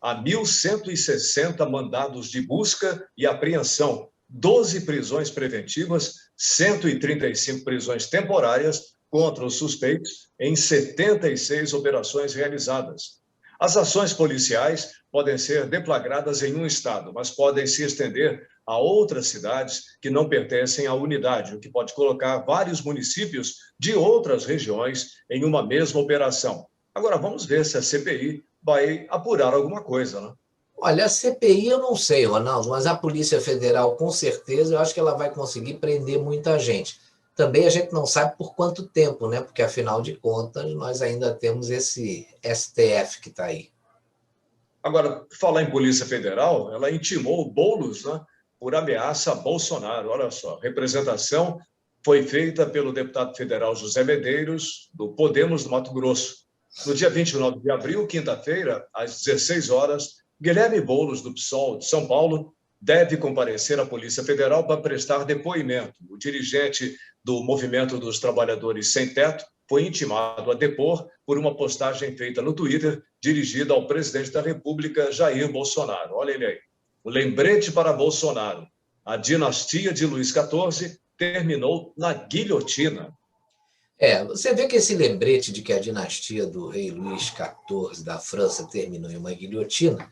a 1.160 mandados de busca e apreensão, 12 prisões preventivas, 135 prisões temporárias contra os suspeitos em 76 operações realizadas. As ações policiais podem ser deflagradas em um estado, mas podem se estender a outras cidades que não pertencem à unidade, o que pode colocar vários municípios de outras regiões em uma mesma operação. Agora, vamos ver se a CPI vai apurar alguma coisa, né? Olha, a CPI eu não sei, Ronaldo, mas a Polícia Federal, com certeza, eu acho que ela vai conseguir prender muita gente. Também a gente não sabe por quanto tempo, né? Porque, afinal de contas, nós ainda temos esse STF que está aí. Agora, falar em Polícia Federal, ela intimou o Boulos, né, por ameaça a Bolsonaro. Olha só, a representação foi feita pelo deputado federal José Medeiros, do Podemos do Mato Grosso. No dia 29 de abril, quinta-feira, às 16 horas, Guilherme Boulos, do PSOL de São Paulo, deve comparecer à Polícia Federal para prestar depoimento. O dirigente do Movimento dos Trabalhadores Sem Teto foi intimado a depor por uma postagem feita no Twitter dirigida ao presidente da República, Jair Bolsonaro. Olha ele aí. O lembrete para Bolsonaro. A dinastia de Luís XIV terminou na guilhotina. Você vê que esse lembrete de que a dinastia do rei Luís XIV da França terminou em uma guilhotina,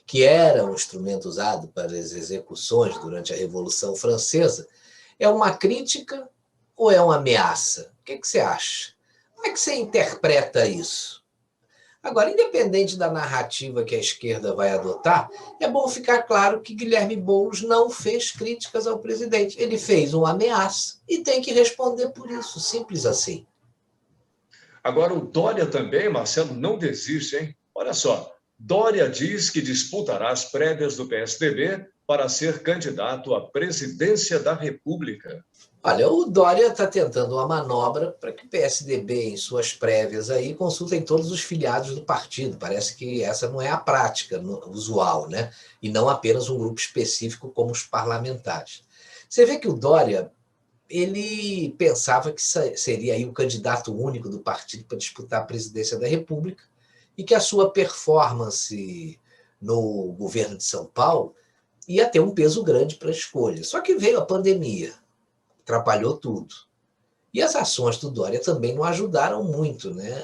que era um instrumento usado para as execuções durante a Revolução Francesa, é uma crítica ou é uma ameaça? O que você acha? Como é que você interpreta isso? Agora, independente da narrativa que a esquerda vai adotar, é bom ficar claro que Guilherme Boulos não fez críticas ao presidente. Ele fez uma ameaça e tem que responder por isso, simples assim. Agora, o Dória também, Marcelo, não desiste, hein? Olha só, Dória diz que disputará as prévias do PSDB para ser candidato à presidência da República. Olha, o Dória está tentando uma manobra para que o PSDB, em suas prévias, aí, consultem todos os filiados do partido. Parece que essa não é a prática usual, né? E não apenas um grupo específico como os parlamentares. Você vê que o Dória, ele pensava que seria aí o candidato único do partido para disputar a presidência da República e que a sua performance no governo de São Paulo ia ter um peso grande para a escolha. Só que veio a pandemia, atrapalhou tudo. E as ações do Dória também não ajudaram muito, né?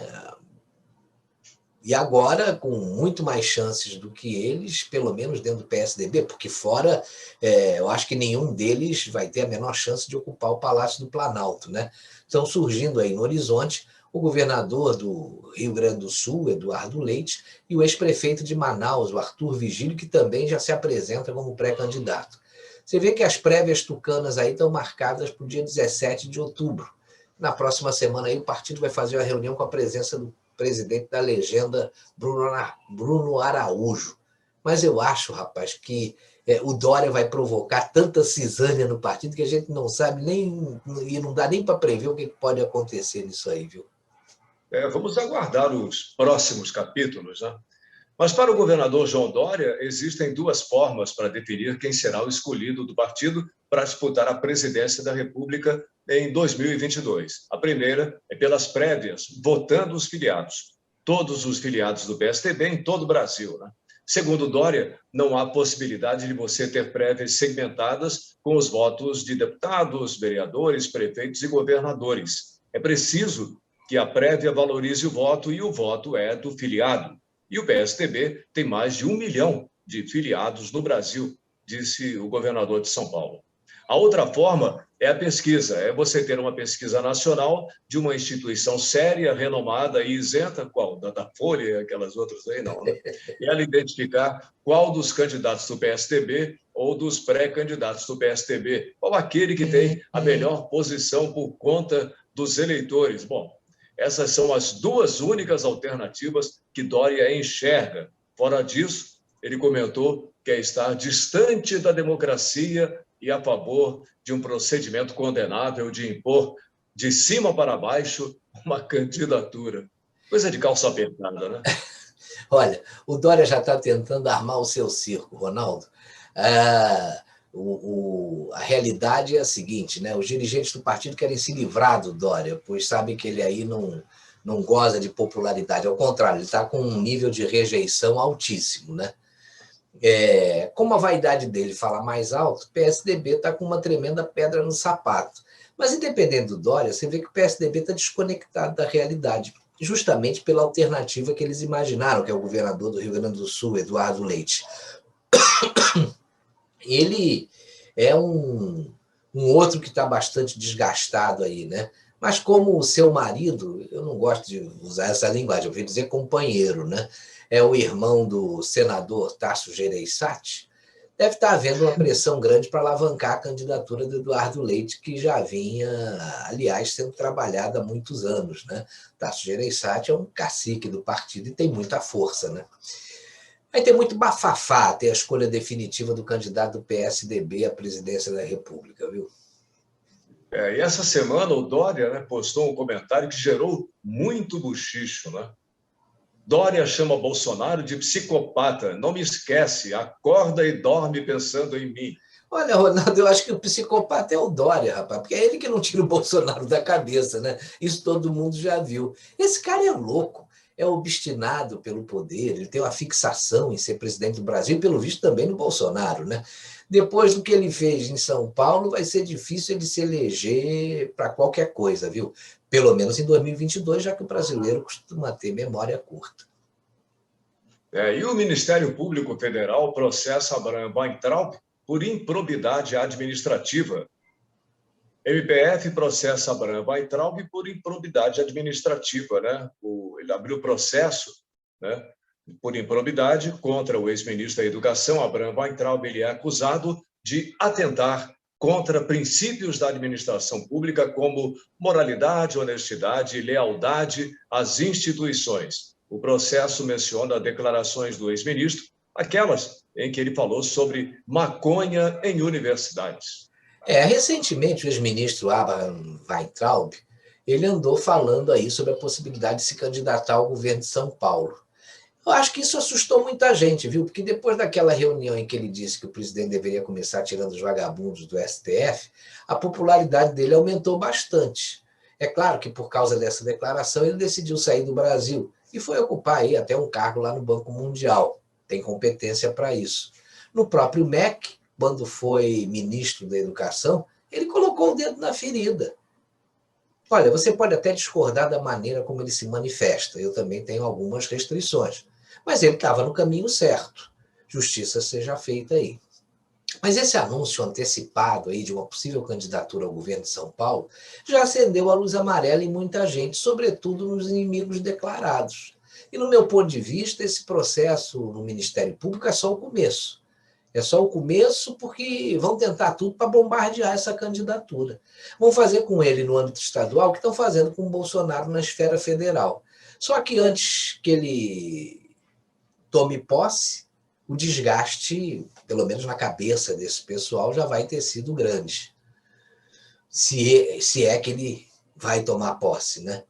E agora, com muito mais chances do que eles, pelo menos dentro do PSDB, porque fora, eu acho que nenhum deles vai ter a menor chance de ocupar o Palácio do Planalto, né? Estão surgindo aí no horizonte o governador do Rio Grande do Sul, Eduardo Leite, e o ex-prefeito de Manaus, o Arthur Vigílio, que também já se apresenta como pré-candidato. Você vê que as prévias tucanas aí estão marcadas para o dia 17 de outubro. Na próxima semana aí o partido vai fazer uma reunião com a presença do presidente da legenda, Bruno Araújo. Mas eu acho, rapaz, que o Dória vai provocar tanta cisânia no partido que a gente não sabe nem, e não dá nem para prever o que pode acontecer nisso aí, viu? Vamos aguardar os próximos capítulos, né? Mas para o governador João Dória, existem duas formas para definir quem será o escolhido do partido para disputar a presidência da República em 2022. A primeira é pelas prévias, votando os filiados. Todos os filiados do PSDB em todo o Brasil, né? Segundo Dória, não há possibilidade de você ter prévias segmentadas com os votos de deputados, vereadores, prefeitos e governadores. É preciso que a prévia valorize o voto e o voto é do filiado. E o PSDB tem mais de 1 milhão de filiados no Brasil, disse o governador de São Paulo. A outra forma é a pesquisa, é você ter uma pesquisa nacional de uma instituição séria, renomada e isenta, qual? Datafolha e aquelas outras aí, não, né? E ela identificar qual dos candidatos do PSDB ou dos pré-candidatos do PSDB, qual aquele que tem a melhor posição por conta dos eleitores. Bom, essas são as duas únicas alternativas que Dória enxerga. Fora disso, ele comentou que é estar distante da democracia e a favor de um procedimento condenável de impor de cima para baixo uma candidatura. Coisa de calça apertada, né? Olha, o Dória já está tentando armar o seu circo, Ronaldo. A realidade é a seguinte, né? Os dirigentes do partido querem se livrar do Dória, pois sabem que ele aí não goza de popularidade. Ao contrário, ele está com um nível de rejeição altíssimo, né? Como a vaidade dele fala mais alto, o PSDB está com uma tremenda pedra no sapato. Mas, independente do Dória, você vê que o PSDB está desconectado da realidade, justamente pela alternativa que eles imaginaram, que é o governador do Rio Grande do Sul, Eduardo Leite. Ele é um outro que está bastante desgastado aí, né? Mas como o seu marido, eu não gosto de usar essa linguagem, eu vou dizer companheiro, né? É o irmão do senador Tasso Gereissati, deve estar havendo uma pressão grande para alavancar a candidatura do Eduardo Leite, que já vinha, aliás, sendo trabalhada há muitos anos, né? Tasso Gereissati é um cacique do partido e tem muita força, né? Vai ter muito bafafá até a escolha definitiva do candidato do PSDB à presidência da República, viu? E essa semana o Dória, né, postou um comentário que gerou muito buchicho, né? Dória chama Bolsonaro de psicopata. Não me esquece, acorda e dorme pensando em mim. Olha, Ronaldo, eu acho que o psicopata é o Dória, rapaz, porque é ele que não tira o Bolsonaro da cabeça, né? Isso todo mundo já viu. Esse cara é louco, é obstinado pelo poder, ele tem uma fixação em ser presidente do Brasil, pelo visto também no Bolsonaro, né? Depois do que ele fez em São Paulo, vai ser difícil ele se eleger para qualquer coisa, viu? Pelo menos em 2022, já que o brasileiro costuma ter memória curta. E o Ministério Público Federal processa Abraham Weintraub por improbidade administrativa. MPF processa Abraham Weintraub por improbidade administrativa, né? Ele abriu processo, né, por improbidade contra o ex-ministro da Educação, Abraham Weintraub. Ele é acusado de atentar contra princípios da administração pública como moralidade, honestidade e lealdade às instituições. O processo menciona declarações do ex-ministro, aquelas em que ele falou sobre maconha em universidades. Recentemente, o ex-ministro Abraham Weintraub, ele andou falando aí sobre a possibilidade de se candidatar ao governo de São Paulo. Eu acho que isso assustou muita gente, viu? Porque depois daquela reunião em que ele disse que o presidente deveria começar tirando os vagabundos do STF, a popularidade dele aumentou bastante. É claro que por causa dessa declaração ele decidiu sair do Brasil e foi ocupar aí até um cargo lá no Banco Mundial. Tem competência para isso. No próprio MEC, quando foi ministro da Educação, ele colocou o dedo na ferida. Olha, você pode até discordar da maneira como ele se manifesta. Eu também tenho algumas restrições. Mas ele estava no caminho certo. Justiça seja feita aí. Mas esse anúncio antecipado aí de uma possível candidatura ao governo de São Paulo já acendeu a luz amarela em muita gente, sobretudo nos inimigos declarados. E, no meu ponto de vista, esse processo no Ministério Público é só o começo. É só o começo porque vão tentar tudo para bombardear essa candidatura. Vão fazer com ele no âmbito estadual o que estão fazendo com o Bolsonaro na esfera federal. Só que antes que ele tome posse, o desgaste, pelo menos na cabeça desse pessoal, já vai ter sido grande. Se é que ele vai tomar posse, né?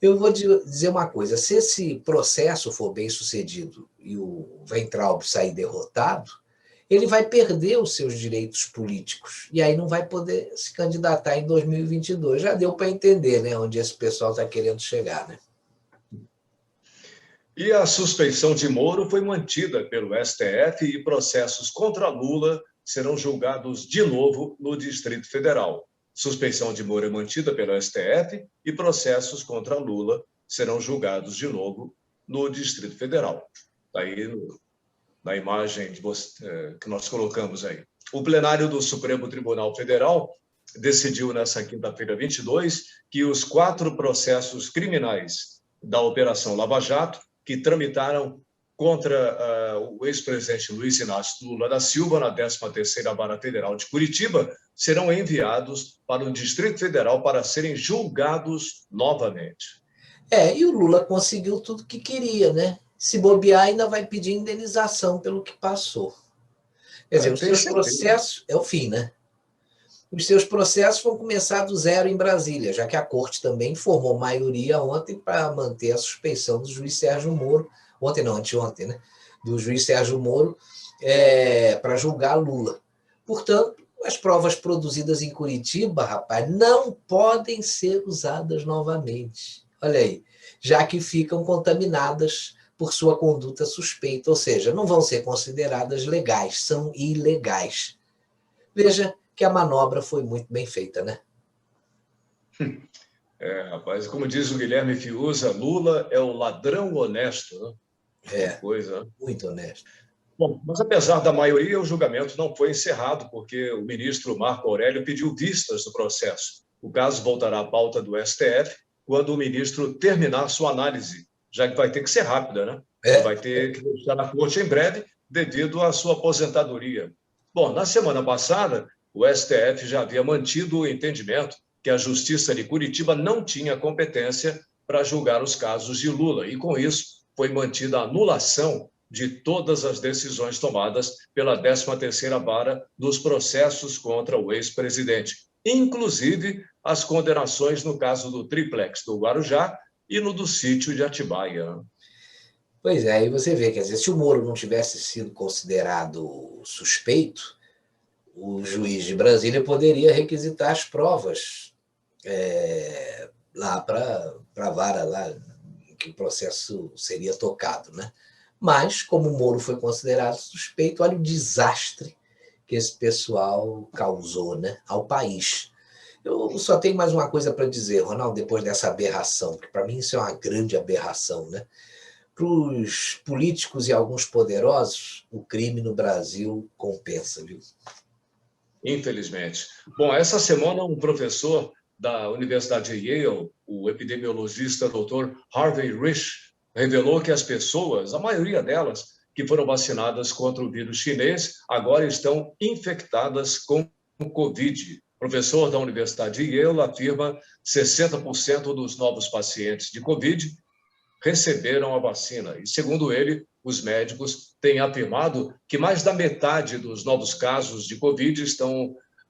Eu vou dizer uma coisa, se esse processo for bem sucedido e o Weintraub sair derrotado, ele vai perder os seus direitos políticos e aí não vai poder se candidatar em 2022. Já deu para entender, né, onde esse pessoal está querendo chegar, né? E a suspeição de Moro foi mantida pelo STF e processos contra Lula serão julgados de novo no Distrito Federal. Suspeição de Moro é mantida pelo STF e processos contra Lula serão julgados de novo no Distrito Federal. Está aí na imagem que nós colocamos aí. O plenário do Supremo Tribunal Federal decidiu nessa quinta-feira 22 que os 4 processos criminais da Operação Lava Jato que tramitaram contra o ex-presidente Luiz Inácio Lula da Silva na 13ª Vara Federal de Curitiba serão enviados para o Distrito Federal para serem julgados novamente. E o Lula conseguiu tudo que queria, né? Se bobear, ainda vai pedir indenização pelo que passou. Quer dizer, os seus processos... É o fim, né? Os seus processos vão começar do zero em Brasília, já que a Corte também formou maioria ontem para manter a suspeição do juiz Sérgio Moro, anteontem, né? Do juiz Sérgio Moro para julgar Lula. Portanto, as provas produzidas em Curitiba, rapaz, não podem ser usadas novamente. Olha aí, já que ficam contaminadas por sua conduta suspeita, ou seja, não vão ser consideradas legais, são ilegais. Veja que a manobra foi muito bem feita, né? Rapaz, como diz o Guilherme Fiuza, Lula é o ladrão honesto, né? Coisa, né? Muito honesto. Bom, mas apesar da maioria, o julgamento não foi encerrado, porque o ministro Marco Aurélio pediu vistas do processo. O caso voltará à pauta do STF quando o ministro terminar sua análise, já que vai ter que ser rápida, né? Vai ter que estar na corte em breve, devido à sua aposentadoria. Bom, na semana passada, o STF já havia mantido o entendimento que a Justiça de Curitiba não tinha competência para julgar os casos de Lula, e com isso foi mantida a anulação de todas as decisões tomadas pela 13ª Vara dos processos contra o ex-presidente, inclusive as condenações no caso do triplex do Guarujá e no do sítio de Atibaia. Pois é, aí você vê, quer dizer, se o Moro não tivesse sido considerado suspeito, o juiz de Brasília poderia requisitar as provas lá para a vara lá que o processo seria tocado, né? Mas, como o Moro foi considerado suspeito, olha o desastre que esse pessoal causou, né, ao país. Eu só tenho mais uma coisa para dizer, Ronaldo, depois dessa aberração, porque para mim isso é uma grande aberração, né? para os políticos e alguns poderosos, o crime no Brasil compensa, viu? Infelizmente. Bom, essa semana um professor da Universidade de Yale, o epidemiologista Dr. Harvey Risch, revelou que as pessoas, a maioria delas, que foram vacinadas contra o vírus chinês, agora estão infectadas com Covid. O professor da Universidade de Yale afirma que 60% dos novos pacientes de Covid receberam a vacina. E, segundo ele, os médicos têm afirmado que mais da metade dos novos casos de Covid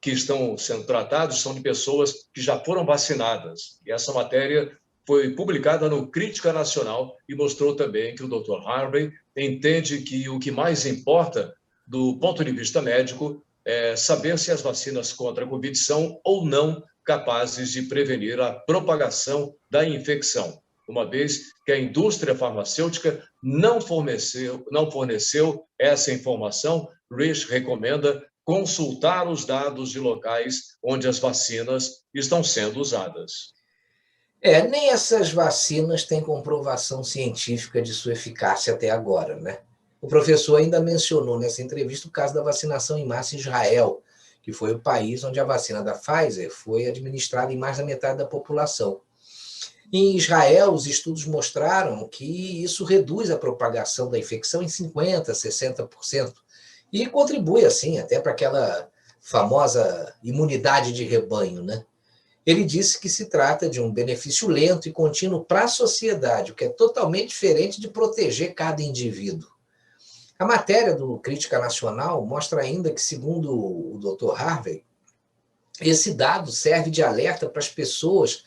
que estão sendo tratados são de pessoas que já foram vacinadas. E essa matéria foi publicada no Crítica Nacional e mostrou também que o Dr. Harvey entende que o que mais importa, do ponto de vista médico, é saber se as vacinas contra a Covid são ou não capazes de prevenir a propagação da infecção, uma vez que a indústria farmacêutica não forneceu essa informação. Risch recomenda consultar os dados de locais onde as vacinas estão sendo usadas. Nem essas vacinas têm comprovação científica de sua eficácia até agora, né? O professor ainda mencionou nessa entrevista o caso da vacinação em massa em Israel, que foi o país onde a vacina da Pfizer foi administrada em mais da metade da população. Em Israel, os estudos mostraram que isso reduz a propagação da infecção em 50%, 60%, e contribui, assim, até para aquela famosa imunidade de rebanho, né? Ele disse que se trata de um benefício lento e contínuo para a sociedade, o que é totalmente diferente de proteger cada indivíduo. A matéria do Crítica Nacional mostra ainda que, segundo o Dr. Harvey, esse dado serve de alerta para as pessoas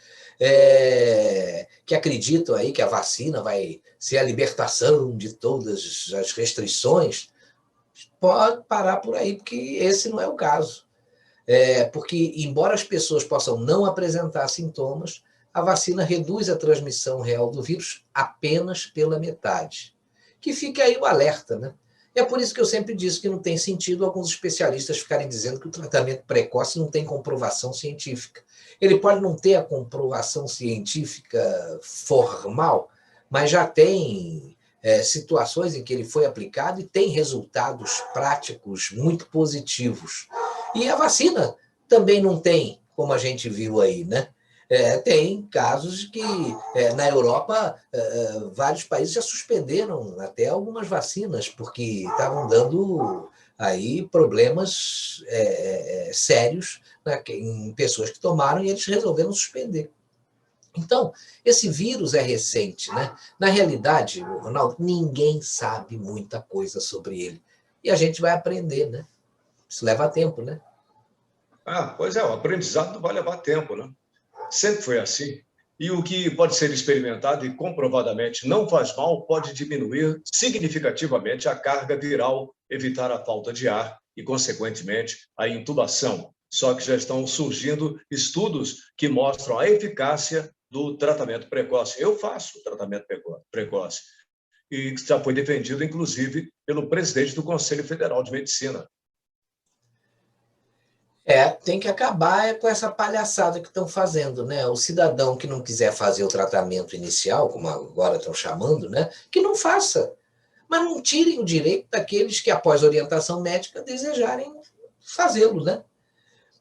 que acreditam aí que a vacina vai ser a libertação de todas as restrições. Pode parar por aí, porque esse não é o caso. Porque, embora as pessoas possam não apresentar sintomas, a vacina reduz a transmissão real do vírus apenas pela metade. Que fique aí o alerta, né? É por isso que eu sempre disse que não tem sentido alguns especialistas ficarem dizendo que o tratamento precoce não tem comprovação científica. Ele pode não ter a comprovação científica formal, mas já tem situações em que ele foi aplicado e tem resultados práticos muito positivos. E a vacina também não tem, como a gente viu aí, né? Tem casos que, na Europa, vários países já suspenderam até algumas vacinas, porque estavam dando aí problemas sérios, né, em pessoas que tomaram, e eles resolveram suspender. Então, esse vírus é recente, né? Na realidade, Ronaldo, ninguém sabe muita coisa sobre ele. E a gente vai aprender, né? Isso leva tempo, né? Pois é, o aprendizado vai levar tempo, né? Sempre foi assim. E o que pode ser experimentado e comprovadamente não faz mal pode diminuir significativamente a carga viral, evitar a falta de ar e, consequentemente, a intubação. Só que já estão surgindo estudos que mostram a eficácia do tratamento precoce. Eu faço tratamento precoce. E já foi defendido, inclusive, pelo presidente do Conselho Federal de Medicina. Tem que acabar com essa palhaçada que estão fazendo, né? O cidadão que não quiser fazer o tratamento inicial, como agora estão chamando, né? Que não faça. Mas não tirem o direito daqueles que, após orientação médica, desejarem fazê-lo, né?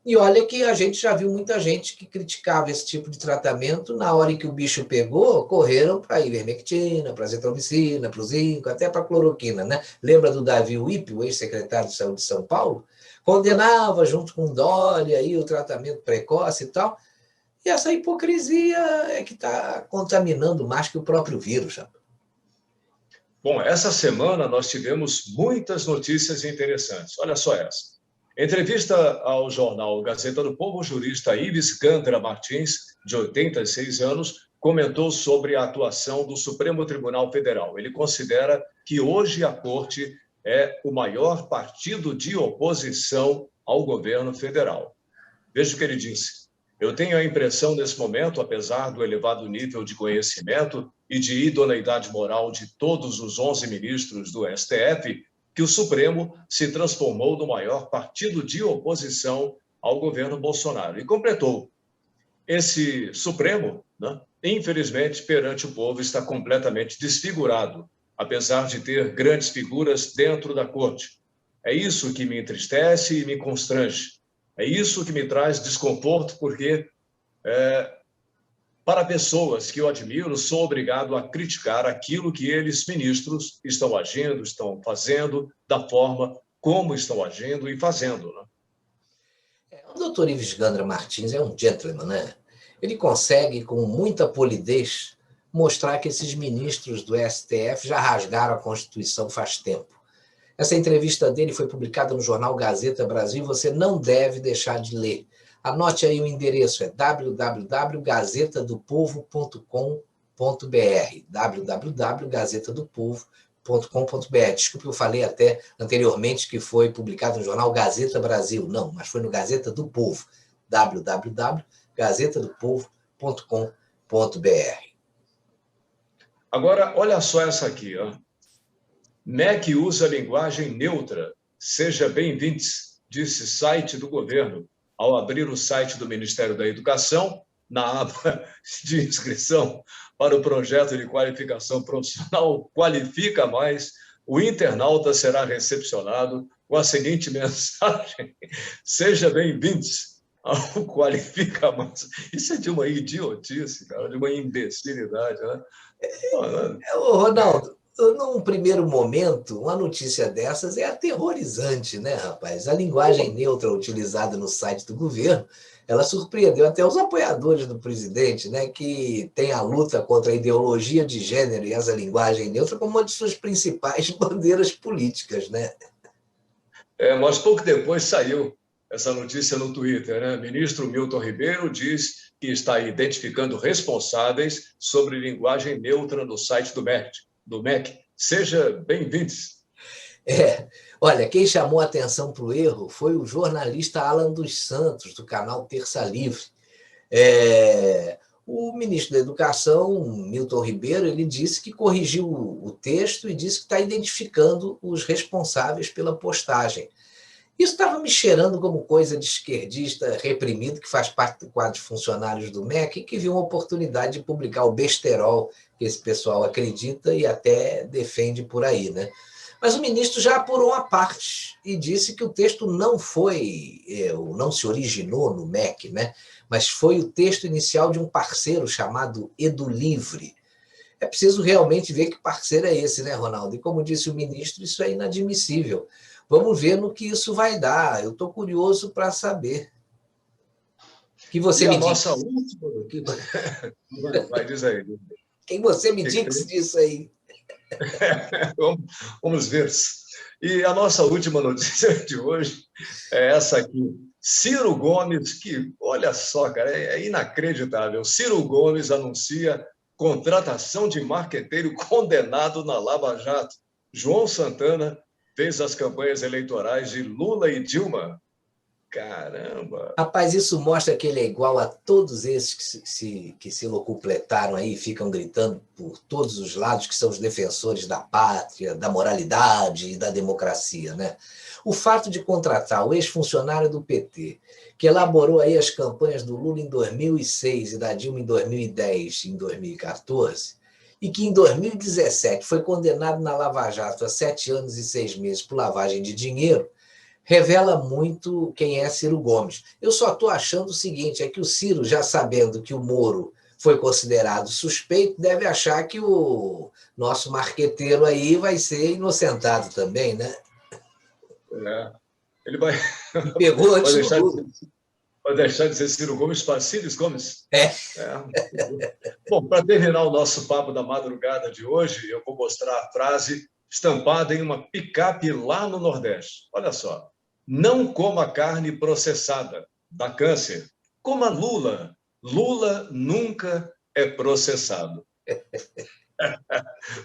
E olha que a gente já viu muita gente que criticava esse tipo de tratamento, na hora em que o bicho pegou, correram para a ivermectina, para a azitromicina, para o zinco, até para a cloroquina, né? Lembra do Davi Wip, o ex-secretário de Saúde de São Paulo? Condenava, junto com Dória, aí, o tratamento precoce e tal. E essa hipocrisia é que está contaminando mais que o próprio vírus. Já. Bom, essa semana nós tivemos muitas notícias interessantes. Olha só essa. Em entrevista ao jornal Gazeta do Povo, o jurista Ives Gandra Martins, de 86 anos, comentou sobre a atuação do Supremo Tribunal Federal. Ele considera que hoje a Corte é o maior partido de oposição ao governo federal. Veja o que ele disse. Eu tenho a impressão, nesse momento, apesar do elevado nível de conhecimento e de idoneidade moral de todos os 11 ministros do STF, que o Supremo se transformou no maior partido de oposição ao governo Bolsonaro. E completou. Esse Supremo, né, infelizmente, perante o povo, está completamente desfigurado, apesar de ter grandes figuras dentro da corte. É isso que me entristece e me constrange. É isso que me traz desconforto, porque, para pessoas que eu admiro, sou obrigado a criticar aquilo que eles, ministros, estão agindo, estão fazendo, da forma como estão agindo e fazendo, né? O doutor Ives Gandra Martins é um gentleman, né? Ele consegue, com muita polidez, mostrar que esses ministros do STF já rasgaram a Constituição faz tempo. Essa entrevista dele foi publicada no jornal Gazeta Brasil e você não deve deixar de ler. Anote aí o endereço, é www.gazetadopovo.com.br www.gazetadopovo.com.br. Desculpe, eu falei até anteriormente que foi publicado no jornal Gazeta Brasil. Não, mas foi no Gazeta do Povo. www.gazetadopovo.com.br. Agora, olha só essa aqui, ó. MEC usa linguagem neutra. Seja bem-vindos, disse site do governo, ao abrir o site do Ministério da Educação, na aba de inscrição para o projeto de qualificação profissional Qualifica Mais, o internauta será recepcionado com a seguinte mensagem: seja bem-vindos ao Qualifica Mais. Isso é de uma idiotice, cara, de uma imbecilidade, né? Ronaldo, num primeiro momento, uma notícia dessas é aterrorizante, né, rapaz? A linguagem neutra utilizada no site do governo, ela surpreendeu até os apoiadores do presidente, né, que tem a luta contra a ideologia de gênero e essa linguagem neutra como uma de suas principais bandeiras políticas, né? Mas pouco depois saiu essa notícia no Twitter, né? Ministro Milton Ribeiro diz que está identificando responsáveis sobre linguagem neutra no site do MEC. Seja bem-vindos. Olha, quem chamou a atenção para o erro foi o jornalista Alan dos Santos, do canal Terça Livre. O ministro da Educação, Milton Ribeiro, ele disse que corrigiu o texto e disse que está identificando os responsáveis pela postagem. Isso estava me cheirando como coisa de esquerdista reprimido, que faz parte do quadro de funcionários do MEC, e que viu uma oportunidade de publicar o besterol que esse pessoal acredita e até defende por aí, né? Mas o ministro já apurou uma parte e disse que o texto não se originou no MEC, né? Mas foi o texto inicial de um parceiro chamado EduLivre. É preciso realmente ver que parceiro é esse, né, Ronaldo? E como disse o ministro, isso é inadmissível. Vamos ver no que isso vai dar. Eu estou curioso para saber. Que você me nossa última... Vai, diz aí. Quem você me disse disso aí? Vamos ver. E a nossa última notícia de hoje é essa aqui. Ciro Gomes, que, olha só, cara, é inacreditável. Ciro Gomes anuncia contratação de marqueteiro condenado na Lava Jato. João Santana fez as campanhas eleitorais de Lula e Dilma. Caramba! Rapaz, isso mostra que ele é igual a todos esses que se locupletaram aí, ficam gritando por todos os lados, que são os defensores da pátria, da moralidade e da democracia, né? O fato de contratar o ex-funcionário do PT, que elaborou aí as campanhas do Lula em 2006 e da Dilma em 2010 e em 2014, e que em 2017 foi condenado na Lava Jato a 7 anos e 6 meses por lavagem de dinheiro, revela muito quem é Ciro Gomes. Eu só estou achando o seguinte, é que o Ciro, já sabendo que o Moro foi considerado suspeito, deve achar que o nosso marqueteiro aí vai ser inocentado também, né? Ele vai... Pegou antes do Lula. Vai deixar de ser Ciro Gomes para Círios Gomes? Bom, para terminar o nosso papo da madrugada de hoje, eu vou mostrar a frase estampada em uma picape lá no Nordeste. Olha só. Não coma carne processada, dá câncer. Coma lula. Lula nunca é processado.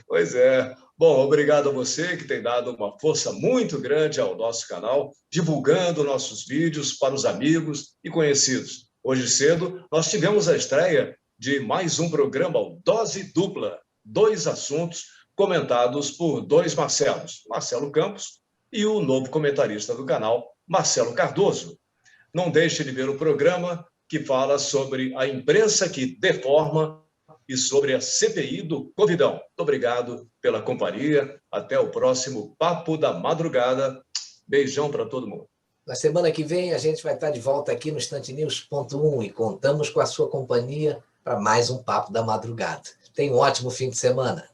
Pois é. Bom, obrigado a você que tem dado uma força muito grande ao nosso canal, divulgando nossos vídeos para os amigos e conhecidos. Hoje cedo, nós tivemos a estreia de mais um programa, o Dose Dupla. 2 assuntos comentados por 2 Marcelos, Marcelo Campos e o novo comentarista do canal, Marcelo Cardoso. Não deixe de ver o programa que fala sobre a imprensa que deforma e sobre a CPI do Covidão. Muito obrigado pela companhia. Até o próximo Papo da Madrugada. Beijão para todo mundo. Na semana que vem, a gente vai estar de volta aqui no Instantenews.1 e contamos com a sua companhia para mais um Papo da Madrugada. Tenha um ótimo fim de semana.